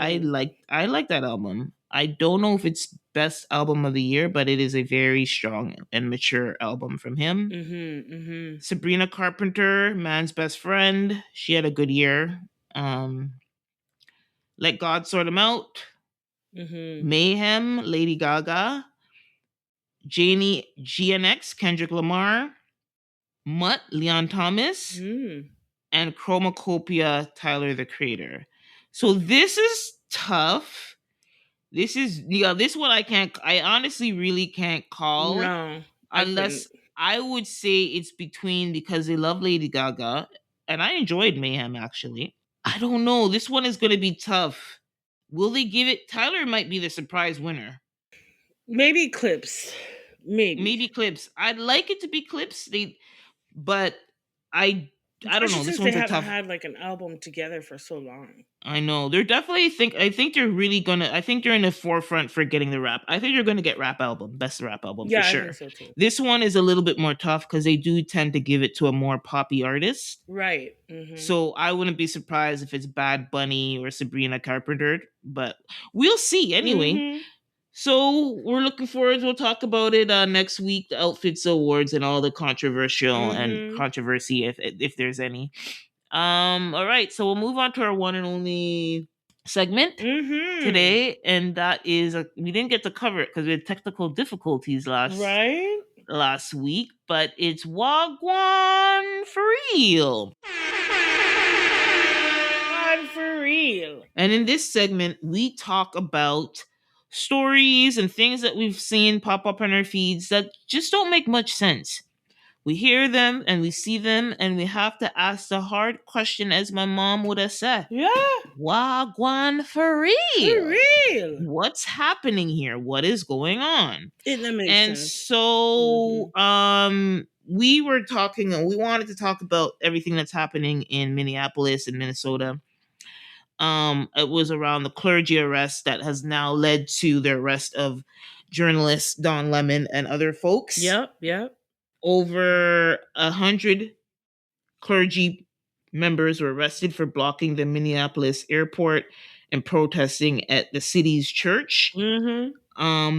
I like that album. I don't know if it's best album of the year, but it is a very strong and mature album from him. Mhm. Mhm. Sabrina Carpenter, Man's Best Friend. She had a good year. Um, Let God Sort Him Out. Mhm. Mayhem, Lady Gaga. Janie GNX, Kendrick Lamar. Mutt, Leon Thomas. Mm. And Chromacopia, Tyler the Creator. So this is tough. This is this one I honestly really can't call No, I couldn't. unless I would say it's between because they love Lady Gaga and I enjoyed Mayhem actually. I don't know. This one is going to be tough. Will they give it? Tyler might be the surprise winner. Maybe Clips. Maybe. Maybe Clips. I'd like it to be Clips. But I I don't Especially know. This since they one's a haven't tough. had like an album together for so long. I know. They're definitely think I think they're really gonna I think they're in the forefront for getting the rap. I think they're gonna get rap album, best rap album for Yeah, I think sure. so too. This one is a little bit more tough because they do tend to give it to a more poppy artist. Right. Mhm. So I wouldn't be surprised if it's Bad Bunny or Sabrina Carpenter, but we'll see anyway. Mhm. So we're looking forward. We'll talk about it next week, the outfits awards and all the controversial and Mhm. controversy if there's any. All right, so we'll move on to our one and only segment Mhm. today, and that is we didn't get to cover it because we had technical difficulties Right? last week, but it's Wagwan for real. God, for real. And in this segment, we talk about stories and things that we've seen pop up on our feeds that just don't make much sense. We hear them and we see them, and we have to ask the hard question, as my mom would have said. Yeah, Wagwan for for real. real. What's happening here? What is going on? That makes And sense. so Mhm. we were talking we wanted to talk about everything that's happening in Minneapolis and Minnesota. It was around the clergy arrest that has now led to the arrest of journalist Don Lemon and other folks. Yep, yep. Over 100 clergy members were arrested for blocking the Minneapolis airport and protesting at the city's church. Mhm.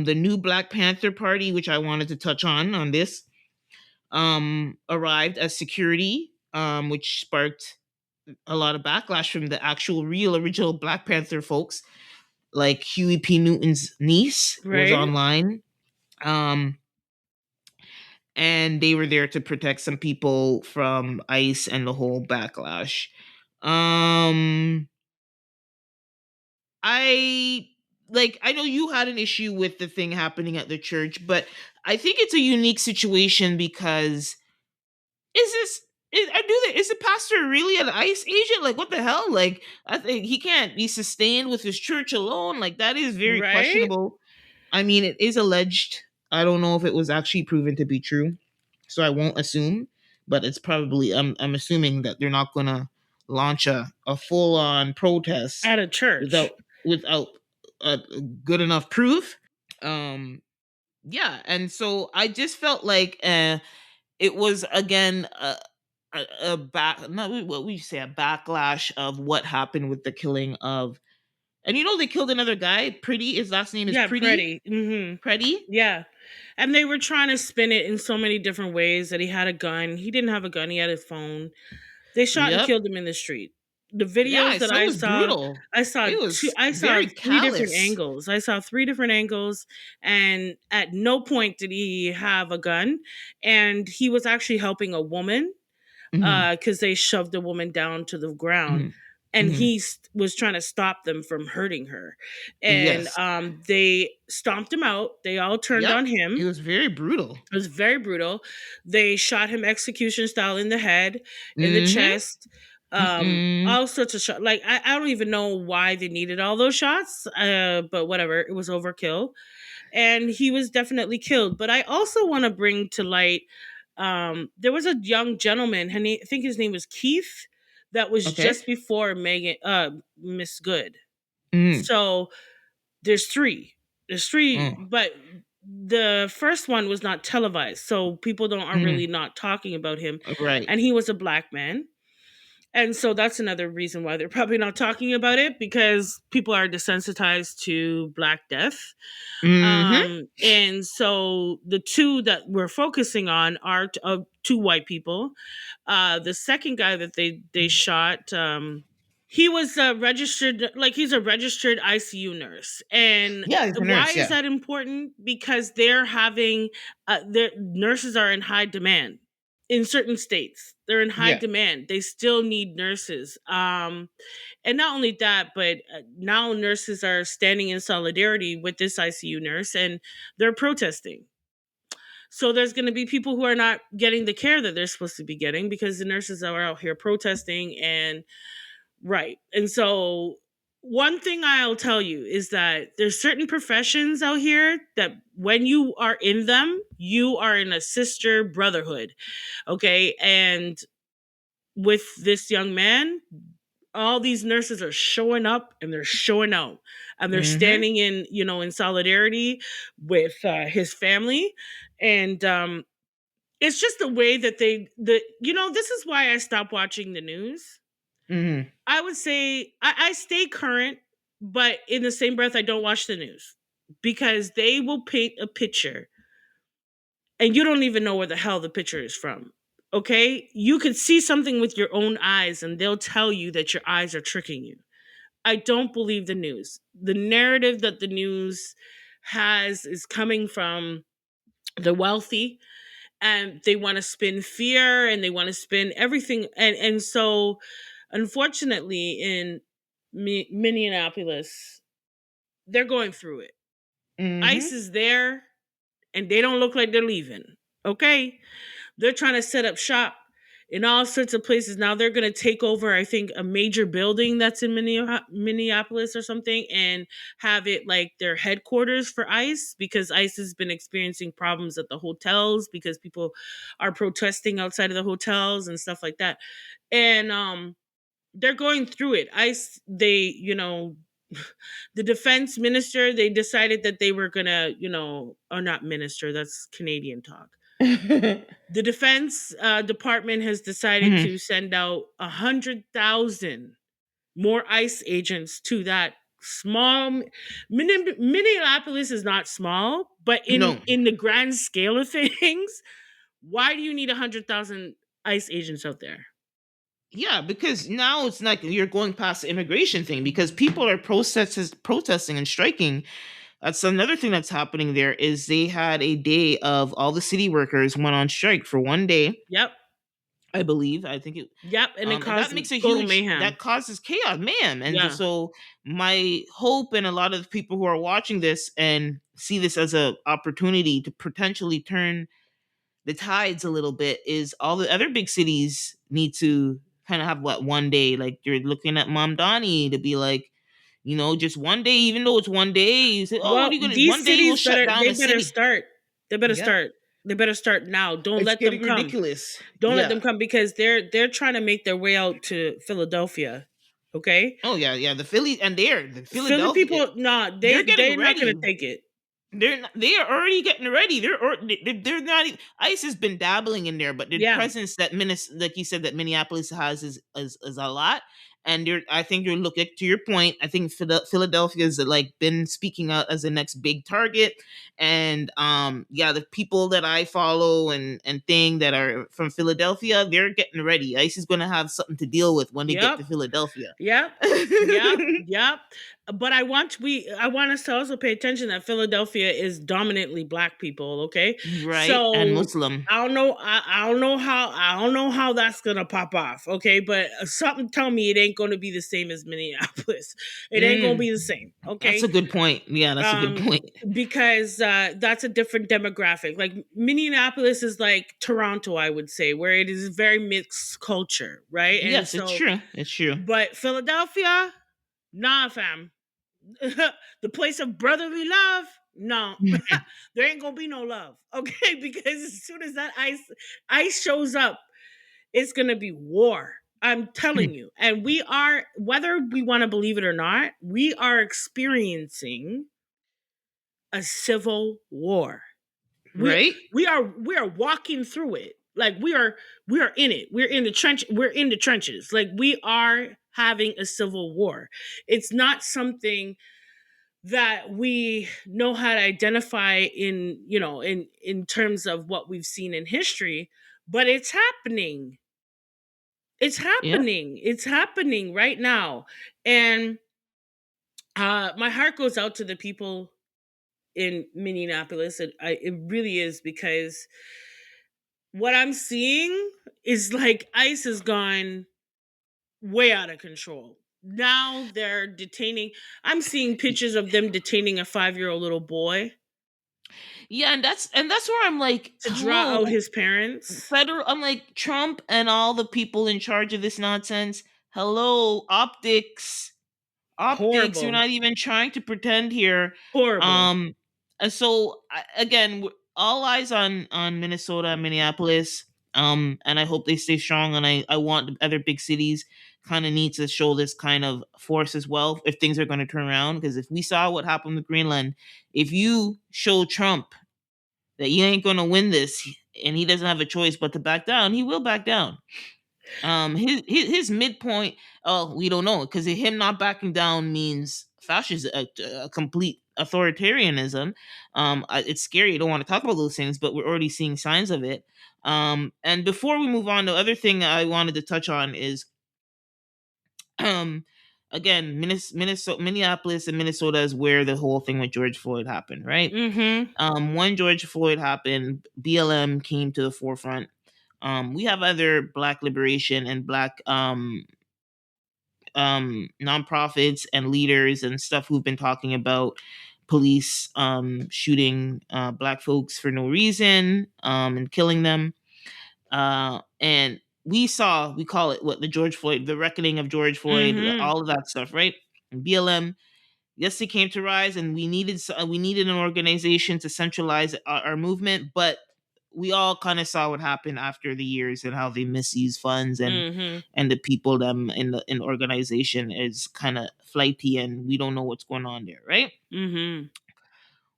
The new Black Panther Party, which I wanted to touch on this, arrived as security, which sparked a lot of backlash from the actual real original Black Panther folks. Like Huey P. Newton's niece was Right? online. Um, and they were there to protect some people from ICE and the whole backlash. Um, I know you had an issue with the thing happening at the church, but I think it's a unique situation because is this is the pastor really an ICE agent? Like what the hell? Like I think he can't be sustained with his church alone. Like that is very Right? questionable. I mean, it is alleged. I don't know if it was actually proven to be true, so I won't assume. But it's probably I'm assuming that they're not gonna launch a full on protest At a church. without good enough proof. Um, yeah, and so I just felt like it was again a back not what we say a backlash of what happened with the killing of and they killed another guy. Pretty, his last name is Yeah, Pretty. pretty. Mhm. Pretty. Yeah. And they were trying to spin it in so many different ways that he had a gun. He didn't have a gun, he had his phone. They shot and Yep. killed him in the street. The Yeah, videos that so it was brutal. It was I saw very 3 different callous. angles. I saw 3 different angles, and at no point did he have a gun, and he was actually helping a woman Hmm. because they shoved the woman down to the ground, Hmm. and Hmm. was trying to stop them from hurting her, and Yes. they stomped him out. They all turned Yep. on It him. was very brutal. It was very brutal. They shot him execution style in the head, in the Mm-hmm. chest, Mm-mm. all sorts of shots. Like I don't even know why they needed all those shots, but whatever. It was overkill, and he was definitely killed. But I also want to bring to light. There was a young gentleman, and I think his name was Keith, that was Okay. just before Megan, Miss Good. Mm. So there's 3. There's 3, Oh. but the first one was not televised, so people don't are Mm. really not talking about him. Right. And he was a black man. And so that's another reason why they're probably not talking about it, because people are desensitized to Black Death. Mm-hmm. And so the two that we're focusing on are two white people. The second guy that they shot, he was registered, like he's a registered ICU nurse. And Yeah, he's a why nurse. is Yeah. that important? Because they're having their nurses are in high demand in certain states. They're in high Yeah. demand. They still need nurses. And not only that, but now nurses are standing in solidarity with this ICU nurse, and they're protesting. So there's going to be people who are not getting the care that they're supposed to be getting because the nurses are out here protesting. And right. And so one thing I'll tell you is that there's certain professions out here that when you are in them, you are in a sister brotherhood. Okay. And with this young man, all these nurses are showing up and they're showing out, and they're Mm-hmm. standing in, in solidarity with his family. And it's just the way that this is why I stopped watching the news. Mm-hmm. I would say I stay current, but in the same breath, I don't watch the news, because they will paint a picture and you don't even know where the hell the picture is from. Okay? You could see something with your own eyes and they'll tell you that your eyes are tricking you. I don't believe the news. The narrative that the news has is coming from the wealthy, and they want to spin fear and they want to spin everything. And so unfortunately in Minneapolis, they're going through it. ICE Mm-hmm. is there and they don't look like they're leaving. Okay? They're trying to set up shop in all sorts of places. Now they're going to take over, I think, a major building that's in Minneapolis or something, and have it like their headquarters for ICE, because ICE has been experiencing problems at the hotels because people are protesting outside of the hotels and stuff like that. And they're going through it. ICE, the defense minister, they decided that they were gonna, or not minister, that's Canadian talk. The defense department has decided Mm-hmm. to send out 100,000 more ICE agents to that small. Minneapolis is not small, but No. in the grand scale of things, why do you need 100,000 ICE agents out there? Yeah, because now it's like you're going past the immigration thing because people are protesting and striking. That's another thing that's happening there is they had a day of all the city workers went on strike for one day, Yep, I believe. I think it yep, and it and that caused makes a total huge mayhem. that causes chaos, man. And Yeah, so my hope and a lot of the people who are watching this and see this as a opportunity to potentially turn the tides a little bit is all the other big cities need to kind of have what one day like you're looking at Mom Donnie to be like, just one day, even though it's one day, you say, oh, what well, are you gonna these one day we'll cities shut down they the better city. start. They better Yeah, start. They better start now. Don't it's let them getting come. ridiculous. Don't let Yeah. them come, because they're trying to make their way out to Philadelphia. Okay? Oh yeah, yeah. The Philly and the Philly Philadelphia, people, nah, they're getting they're not gonna ready. take it. They are already getting ready. They're not even, ICE has been dabbling in there, but the Yeah. presence that like you said, that Minneapolis has is a lot. And I think you're looking to your point. I think Philadelphia has like been speaking out as the next big target. And yeah, the people that I follow and thing that are from Philadelphia, they're getting ready. ICE is going to have something to deal with when they get Yep. to Philadelphia. Yep. Yep. Yep. But I want us to also pay attention that Philadelphia is dominantly Black people. Okay, Right, and so Muslim. I don't know how that's gonna pop off. Okay, but something tell me it ain't gonna be the same as Minneapolis. It ain't gonna Mm. be the same. That's Okay, a good point. Yeah, that's a good um point. because that's a different demographic. Like Minneapolis is like Toronto, I would say, where it is very mixed culture, right? And Yes, it's so, true. It's true. but Philadelphia, nah, fam. The place of brotherly love, no. There ain't gonna be no love. Okay, because as soon as that ice shows up, it's gonna be war. I'm telling you. And we are, whether we want to believe it or not, we are experiencing a civil war. we Right? we are walking through it. Like we are in it. We're in the trench. We're in the trenches. Like we are having a civil war. It's not something that we know how to identify in, in terms of what we've seen in history, but it's happening. It's Yeah. happening. It's happening right now. And my heart goes out to the people in Minneapolis. It really is, because what I'm seeing is like ICE has gone way out of control. Now they're detaining. I'm seeing pictures of them detaining a 5-year-old little boy Yeah, and that's where I'm like, to draw out hello, his parents. federal. I'm like, Trump and all the people in charge of this nonsense. Hello, optics. You're Horrible. not even trying to pretend here. Horrible. And so again, all eyes on Minnesota and Minneapolis. And I hope they stay strong. And I want the other big cities kind of need to show this kind of force as well if things are going to turn around. Because if we saw what happened with Greenland, if you show Trump that you ain't going to win this and he doesn't have a choice but to back down, he will back down. His midpoint, oh, we don't know, because him not backing down means fascism, a complete authoritarianism. It's scary. You don't want to talk about those things, but we're already seeing signs of it. And before we move on, the other thing I wanted to touch on is, um, again, Minnesota, Minneapolis, and Minnesota is where the whole thing with George Floyd happened, right? Mm-hmm. When George Floyd happened, BLM came to the forefront. We have other Black liberation and Black nonprofits and leaders and stuff who've been talking about police shooting Black folks for no reason and killing them. And we call it what, the George Floyd, the reckoning of George Floyd, Mm-hmm. all of that stuff, right? And BLM, yes, they came to rise, and we needed an organization to centralize our movement, but we all kind of saw what happened after the years and how they misuse funds, Mm-hmm. and the people them in the organization is kind of flighty, and we don't know what's going on there, right? Mm-hmm.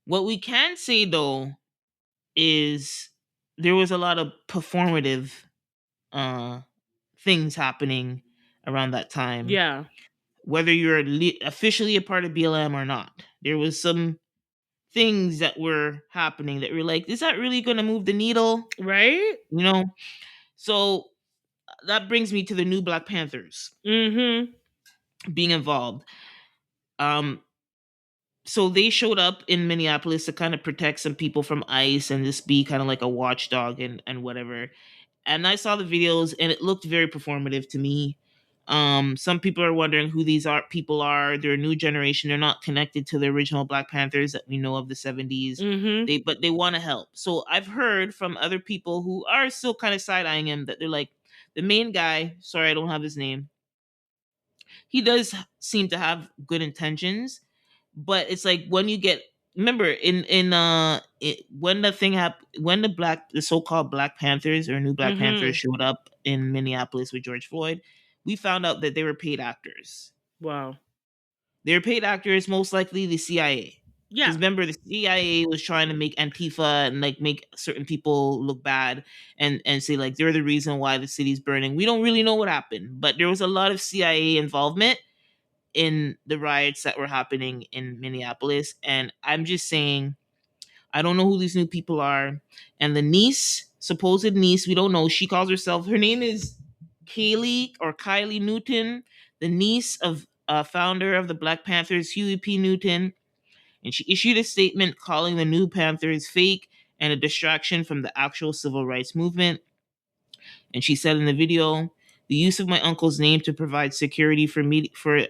What we can say though is there was a lot of performative uh things happening around that time, Yeah. whether you're officially a part of BLM or not. There was some things that were happening that were like, is that really going to move the needle? Right? You know? So that brings me to the new Black Panthers Mm-hmm. being involved. Um, so they showed up in Minneapolis to kind of protect some people from ICE and just be kind of like a watchdog and whatever. And I saw the videos and it looked very performative to me. Some people are wondering who these people are. They're a new generation. They're not connected to the original Black Panthers that we know of the 70s. Mm-hmm. But they want to help. So I've heard from other people who are still kind of side eyeing him that they're like, the main guy, sorry, I don't have his name. He does seem to have good intentions, but it's like when you get, remember when the so-called Black Panthers or new Black Panthers Mm-hmm. showed up in Minneapolis with George Floyd, we found out that they were paid actors. Wow. They were paid actors, most likely the CIA. Because Yeah. remember, the CIA was trying to make Antifa and like make certain people look bad and say like they're the reason why the city's burning. We don't really know what happened, but there was a lot of CIA involvement in the riots that were happening in Minneapolis. And I'm just saying, I don't know who these new people are. And the niece, supposed niece, we don't know. She calls herself, her name is Kylie Newton, the niece of founder of the Black Panthers, Huey P. Newton. And she issued a statement calling the new Panthers fake and a distraction from the actual civil rights movement. And she said in the video, the use of my uncle's name to provide security for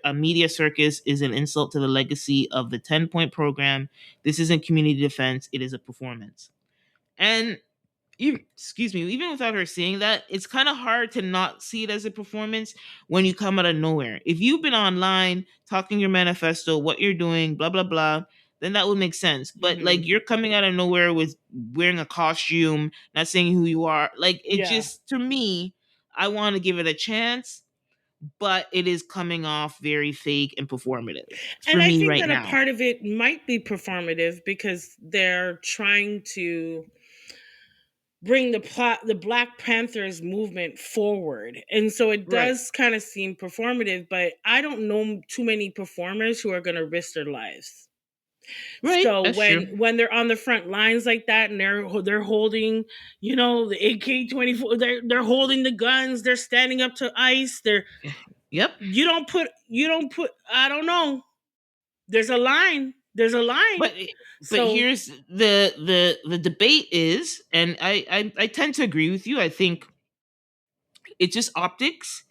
a media circus is an insult to the legacy of the 10-point program. This isn't community defense, it is a performance. And excuse me, even without her saying that, it's kind of hard to not see it as a performance when you come out of nowhere. If you've been online talking your manifesto, what you're doing, blah blah blah, then that would make sense. But Mm-hmm. like you're coming out of nowhere with wearing a costume, not saying who you are, like it Yeah. just, to me, I want to give it a chance, but it is coming off very fake and performative And for I me think right that a now. part of it might be performative because they're trying to bring the Black Panthers movement forward. And so it Right. does kind of seem performative, but I don't know too many performers who are going to risk their lives. Right. So That's true. when they're on the front lines like that and they're holding, the AK-24, they're holding the guns, they're standing up to ICE, they're Yep. you don't put I don't know. There's a line. There's a line. But So here's the debate is, and I tend to agree with you. I think it's just optics,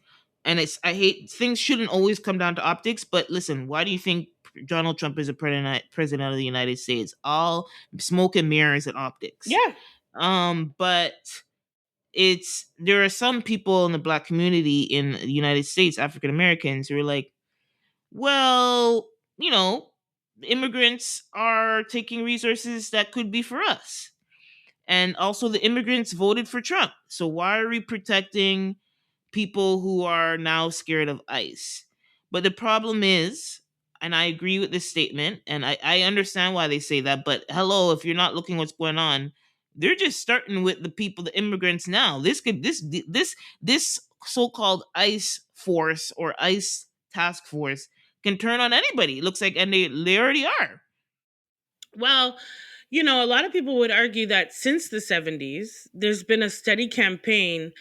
and it's I hate things shouldn't always come down to optics. But listen, why do you think Donald Trump is a president of the United States? All smoke and mirrors and optics. yeah. But there are some people in the black community in the United States, African Americans, who are like, well, immigrants are taking resources that could be for us. And also, the immigrants voted for Trump. So why are we protecting people who are now scared of ICE? But the problem is, and I agree with this statement, and I understand why they say that, but hello, if you're not looking what's going on, they're just starting with the people, the immigrants now. This so-called ICE force or ICE task force can turn on anybody. It looks like, and they already are. Well, a lot of people would argue that since the 70s, there's been a steady campaign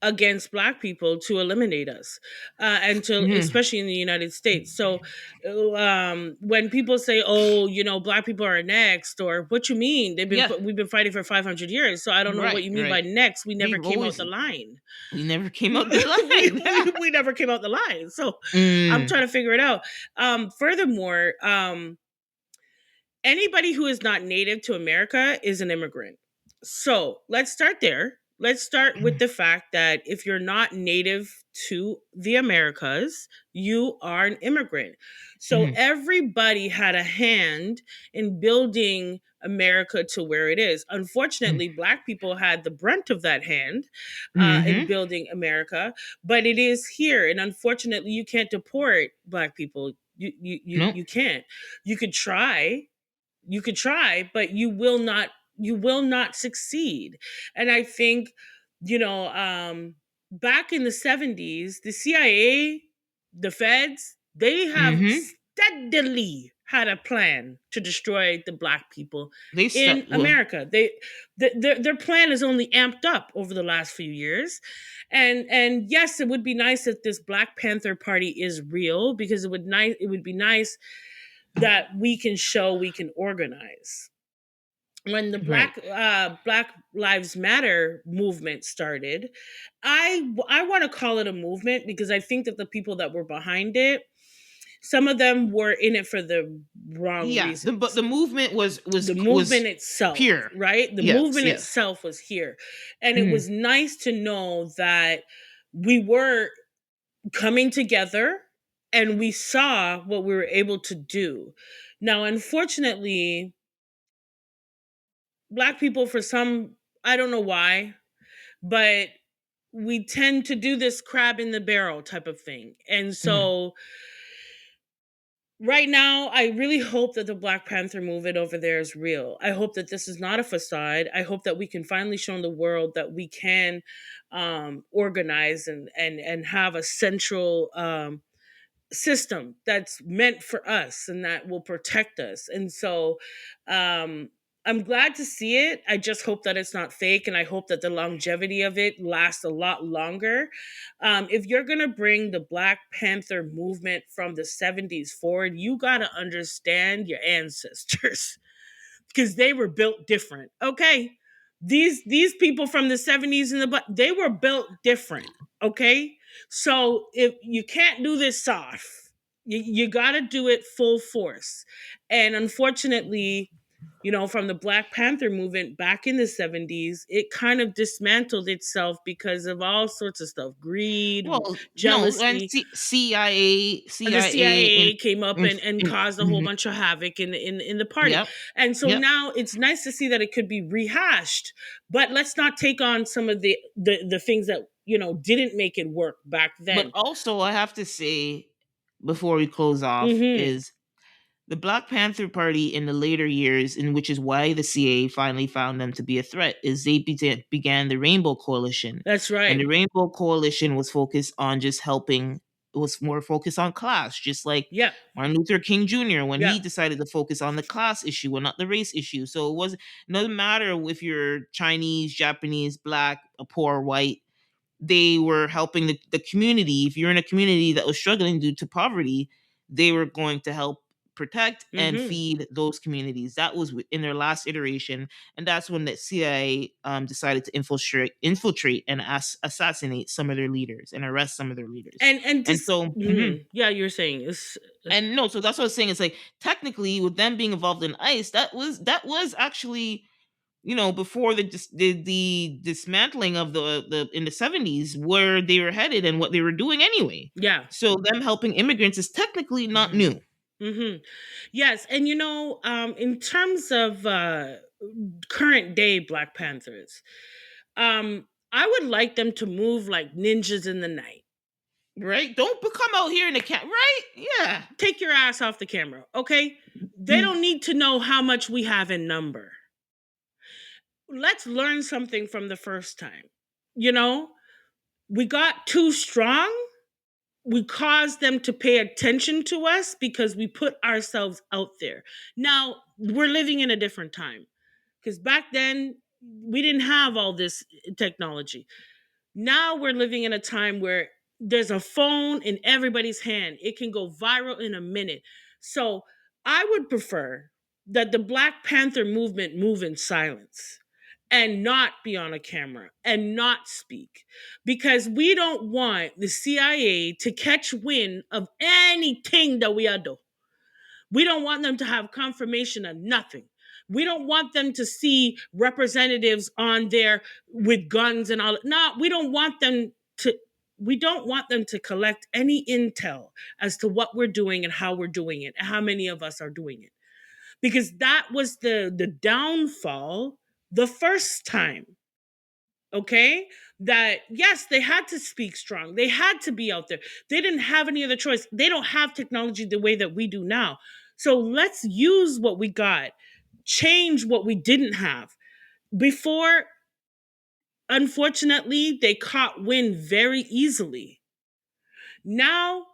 against Black people to eliminate us, and to, Mhm. especially in the United States. So, when people say, "Oh, Black people are next," or "What you mean? Yeah, We've been fighting for 500 years." So I don't know what right, you mean by right. next. We never We've came out always the line. we never came out the we, line. we never came out the line. So I'm Mm, trying to figure it out. Furthermore, anybody who is not native to America is an immigrant. So let's start there. Let's start with the fact that if you're not native to the Americas, you are an immigrant. So mhm, everybody had a hand in building America to where it is. mhm, Unfortunately, Black people had the brunt of that hand, in mhm. building America, but it is here. And unfortunately, you can't deport Black people. Nope. You can't. You could try, but you will not succeed. And I think, back in the 70s, the CIA, the feds, they have Mhm. steadily had a plan to destroy the Black people They in start. Well, America. Their plan is only amped up over the last few years. And yes, it would be nice if this Black Panther Party is real, because it would be nice that we can show we can organize. When the right. Black Lives Matter movement started, I want to call it a movement because I think that the people that were behind it, some of them were in it for the wrong Yeah. But reasons. the movement was The was movement was itself, pure. right? The Yes. movement Yes. itself was here. And it Mhm, was nice to know that we were coming together and we saw what we were able to do. Now, unfortunately, Black people, for some, I don't know why, but we tend to do this crab in the barrel type of thing. And mhm. so right now, I really hope that the Black Panther movement over there is real. I hope that this is not a facade. I hope that we can finally show the world that we can, organize and have a central, system that's meant for us and that will protect us. And so, um I'm glad to see it. I just hope that it's not fake, and I hope that the longevity of it lasts a lot longer. If you're going to bring the Black Panther movement from the 70s forward, you got to understand your ancestors because they were built different. Okay, these people from the 70s and they were built different. Okay, so if you can't do this soft, you got to do it full force. And unfortunately, from the Black Panther movement back in the 70s, it kind of dismantled itself because of all sorts of stuff: greed, Well, no, and jealousy. The CIA CIA came up and in caused a whole mhm. bunch of havoc in the party. Yep. And so Yep. now it's nice to see that it could be rehashed, but let's not take on some of the things that didn't make it work back But then. also, I have to say before we close off Hmm. is The Black Panther Party in the later years, and which is why the CA finally found them to be a threat, is they began the Rainbow Coalition. That's And right. the Rainbow Coalition was focused on just helping, it was more focused on class, just like Yeah. Martin Luther King Jr. when Yeah. he decided to focus on the class issue and not the race issue. So it doesn't matter if you're Chinese, Japanese, black, a poor, white, they were helping the community. If you're in a community that was struggling due to poverty, they were going to help protect and Mm-hmm. feed those communities. That was in their last iteration, and that's when the CIA decided to infiltrate and assassinate some of their leaders and arrest some of their leaders. And And just so, mhm. Yeah, you're saying it's and no, so that's what I was saying. It's like technically, with them being involved in ICE, that was actually, before the dismantling of the in the 70s, where they were headed and what they were doing anyway. yeah. So them helping immigrants is technically not Mm-hmm. new. Mm-hmm. Yes, and in terms of current day Black Panthers, I would like them to move like ninjas in the night. Right? Don't come out here in the cat, right? Yeah. Take your ass off the camera, okay? They Mm. don't need to know how much we have in number. Let's learn something from the first time. You know, we got too strong. We caused them to pay attention to us because we put ourselves out there. Now, we're living in a different time because back then we didn't have all this technology. Now we're living in a time where there's a phone in everybody's hand. It can go viral in a minute. So I would prefer that the Black Panther movement move in silence and not be on a camera and not speak, because we don't want the CIA to catch wind of anything that we are doing. We don't want them to have confirmation of nothing. We don't want them to see representatives on there with guns and all. No, we don't want them to. We don't want them to collect any intel as to what we're doing and how we're doing it and how many of us are doing it, because that was the downfall the first time. Okay, that yes, they had to speak strong, they had to be out there, they didn't have any other choice, they don't have technology the way that we do now. So let's use what we got, change what we didn't have before. Unfortunately, they caught wind very easily. Now,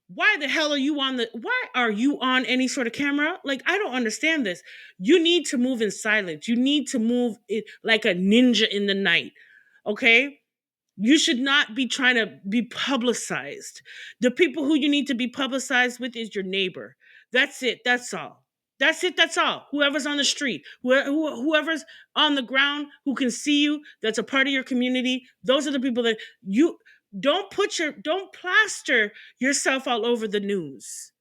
why the hell are you on the why are you on any sort of camera? Like, I don't understand this. You need to move in silence, you need to move it like a ninja in the night. Okay, you should not be trying to be publicized. The people who you need to be publicized with is your neighbor. That's it. That's all. That's it. That's all. Whoever's on the street, whoever's on the ground who can see you, that's a part of your community. Those are the people that you don't plaster yourself all over the news,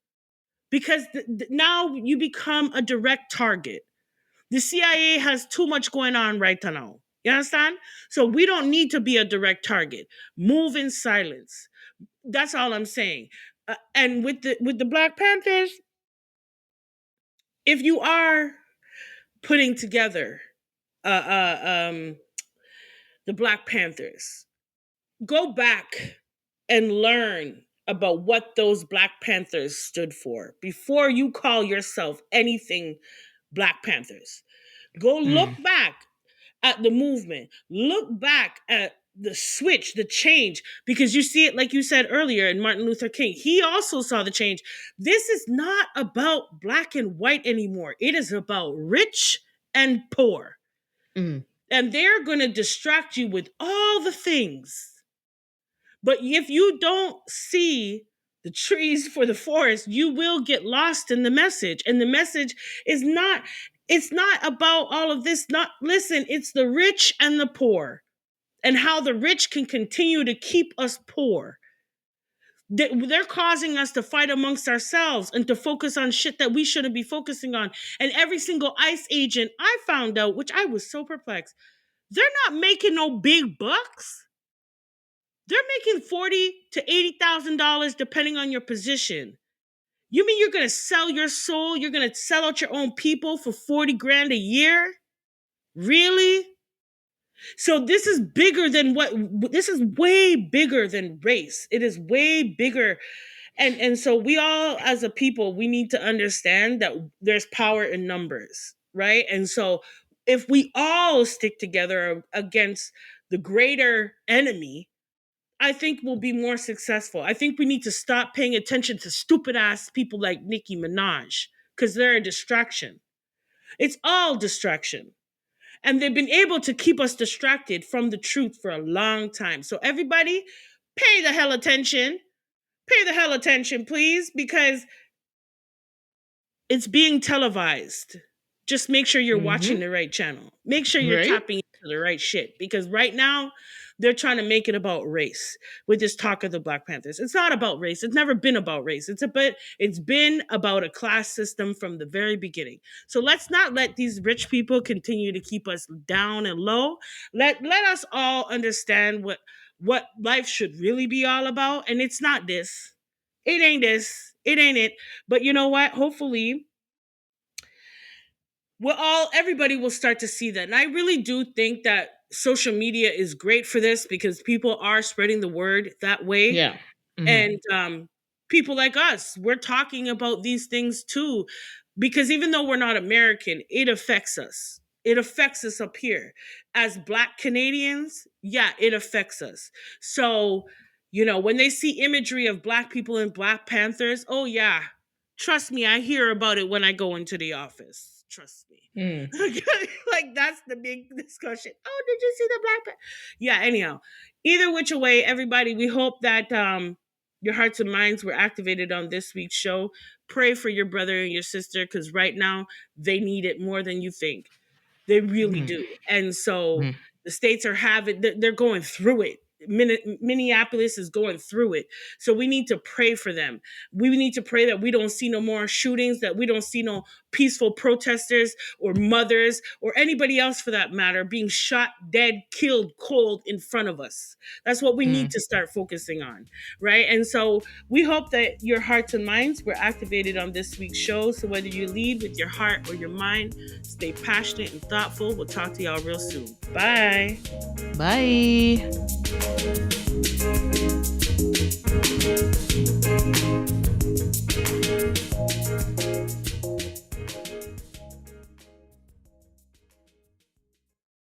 because now you become a direct target. The CIA has too much going on right now. You understand? So we don't need to be a direct target. Move in silence. That's all I'm saying. And with the Black Panthers, if you are putting together uh, uh, um, the Black Panthers, go back and learn about what those Black Panthers stood for before you call yourself anything Black Panthers. Go look Mm. back at the movement. Look back at the switch, the change, because you see it, like you said earlier, in Martin Luther King. He also saw the change. This is not about black and white anymore. It is about rich and poor. Mm. And they're going to distract you with all the things. But if you don't see the trees for the forest, you will get lost in the message. And the message is not, it's not about all of this. Not listen, it's the rich and the poor, and how the rich can continue to keep us poor. They're causing us to fight amongst ourselves and to focus on shit that we shouldn't be focusing on. And every single ICE agent I found out, which I was so perplexed, they're not making no big bucks. They're making $40,000 to $80,000 depending on your position. You mean you're gonna sell your soul? You're gonna sell out your own people for 40 grand a year? Really? So this is bigger than this is way bigger than race. It is way bigger. And so we all as a people, we need to understand that there's power in numbers, right? And so if we all stick together against the greater enemy, I think we'll be more successful. I think we need to stop paying attention to stupid ass people like Nicki Minaj because they're a distraction. It's all distraction. And they've been able to keep us distracted from the truth for a long time. So everybody, pay the hell attention. Pay the hell attention, please, because it's being televised. Just make sure you're watching Mm-hmm. the right channel. Make sure you're Right? tapping into the right shit because right now they're trying to make it about race with this talk of the Black Panthers. It's not about race. It's never been about race. It's been about a class system from the very beginning. So let's not let these rich people continue to keep us down and low. Let us all understand what life should really be all about, and it's not this. It ain't this. It ain't it. But you know what? Hopefully everybody will start to see that. And I really do think that social media is great for this because people are spreading the word that way. Yeah. Mm-hmm. And people like us, we're talking about these things too, because even though we're not American, it affects us. It affects us up here. As Black Canadians, yeah, it affects us. So, when they see imagery of Black people and Black Panthers, oh, yeah, trust me, I hear about it when I go into the office. Trust me. Mm. Like, that's the big discussion. Oh, did you see the Black Panther? Yeah, anyhow, either which way, everybody, we hope that your hearts and minds were activated on this week's show. Pray for your brother and your sister because right now they need it more than you think. They really Mm-hmm. do. And so Mm-hmm. the states they're going through it. Minneapolis is going through it. So we need to pray for them. We need to pray that we don't see no more shootings, that we don't see no peaceful protesters or mothers or anybody else for that matter being shot, dead, killed, cold in front of us. That's what we need to start focusing on, right? And so we hope that your hearts and minds were activated on this week's show. So whether you lead with your heart or your mind, stay passionate and thoughtful. We'll talk to y'all real soon. Bye. Bye.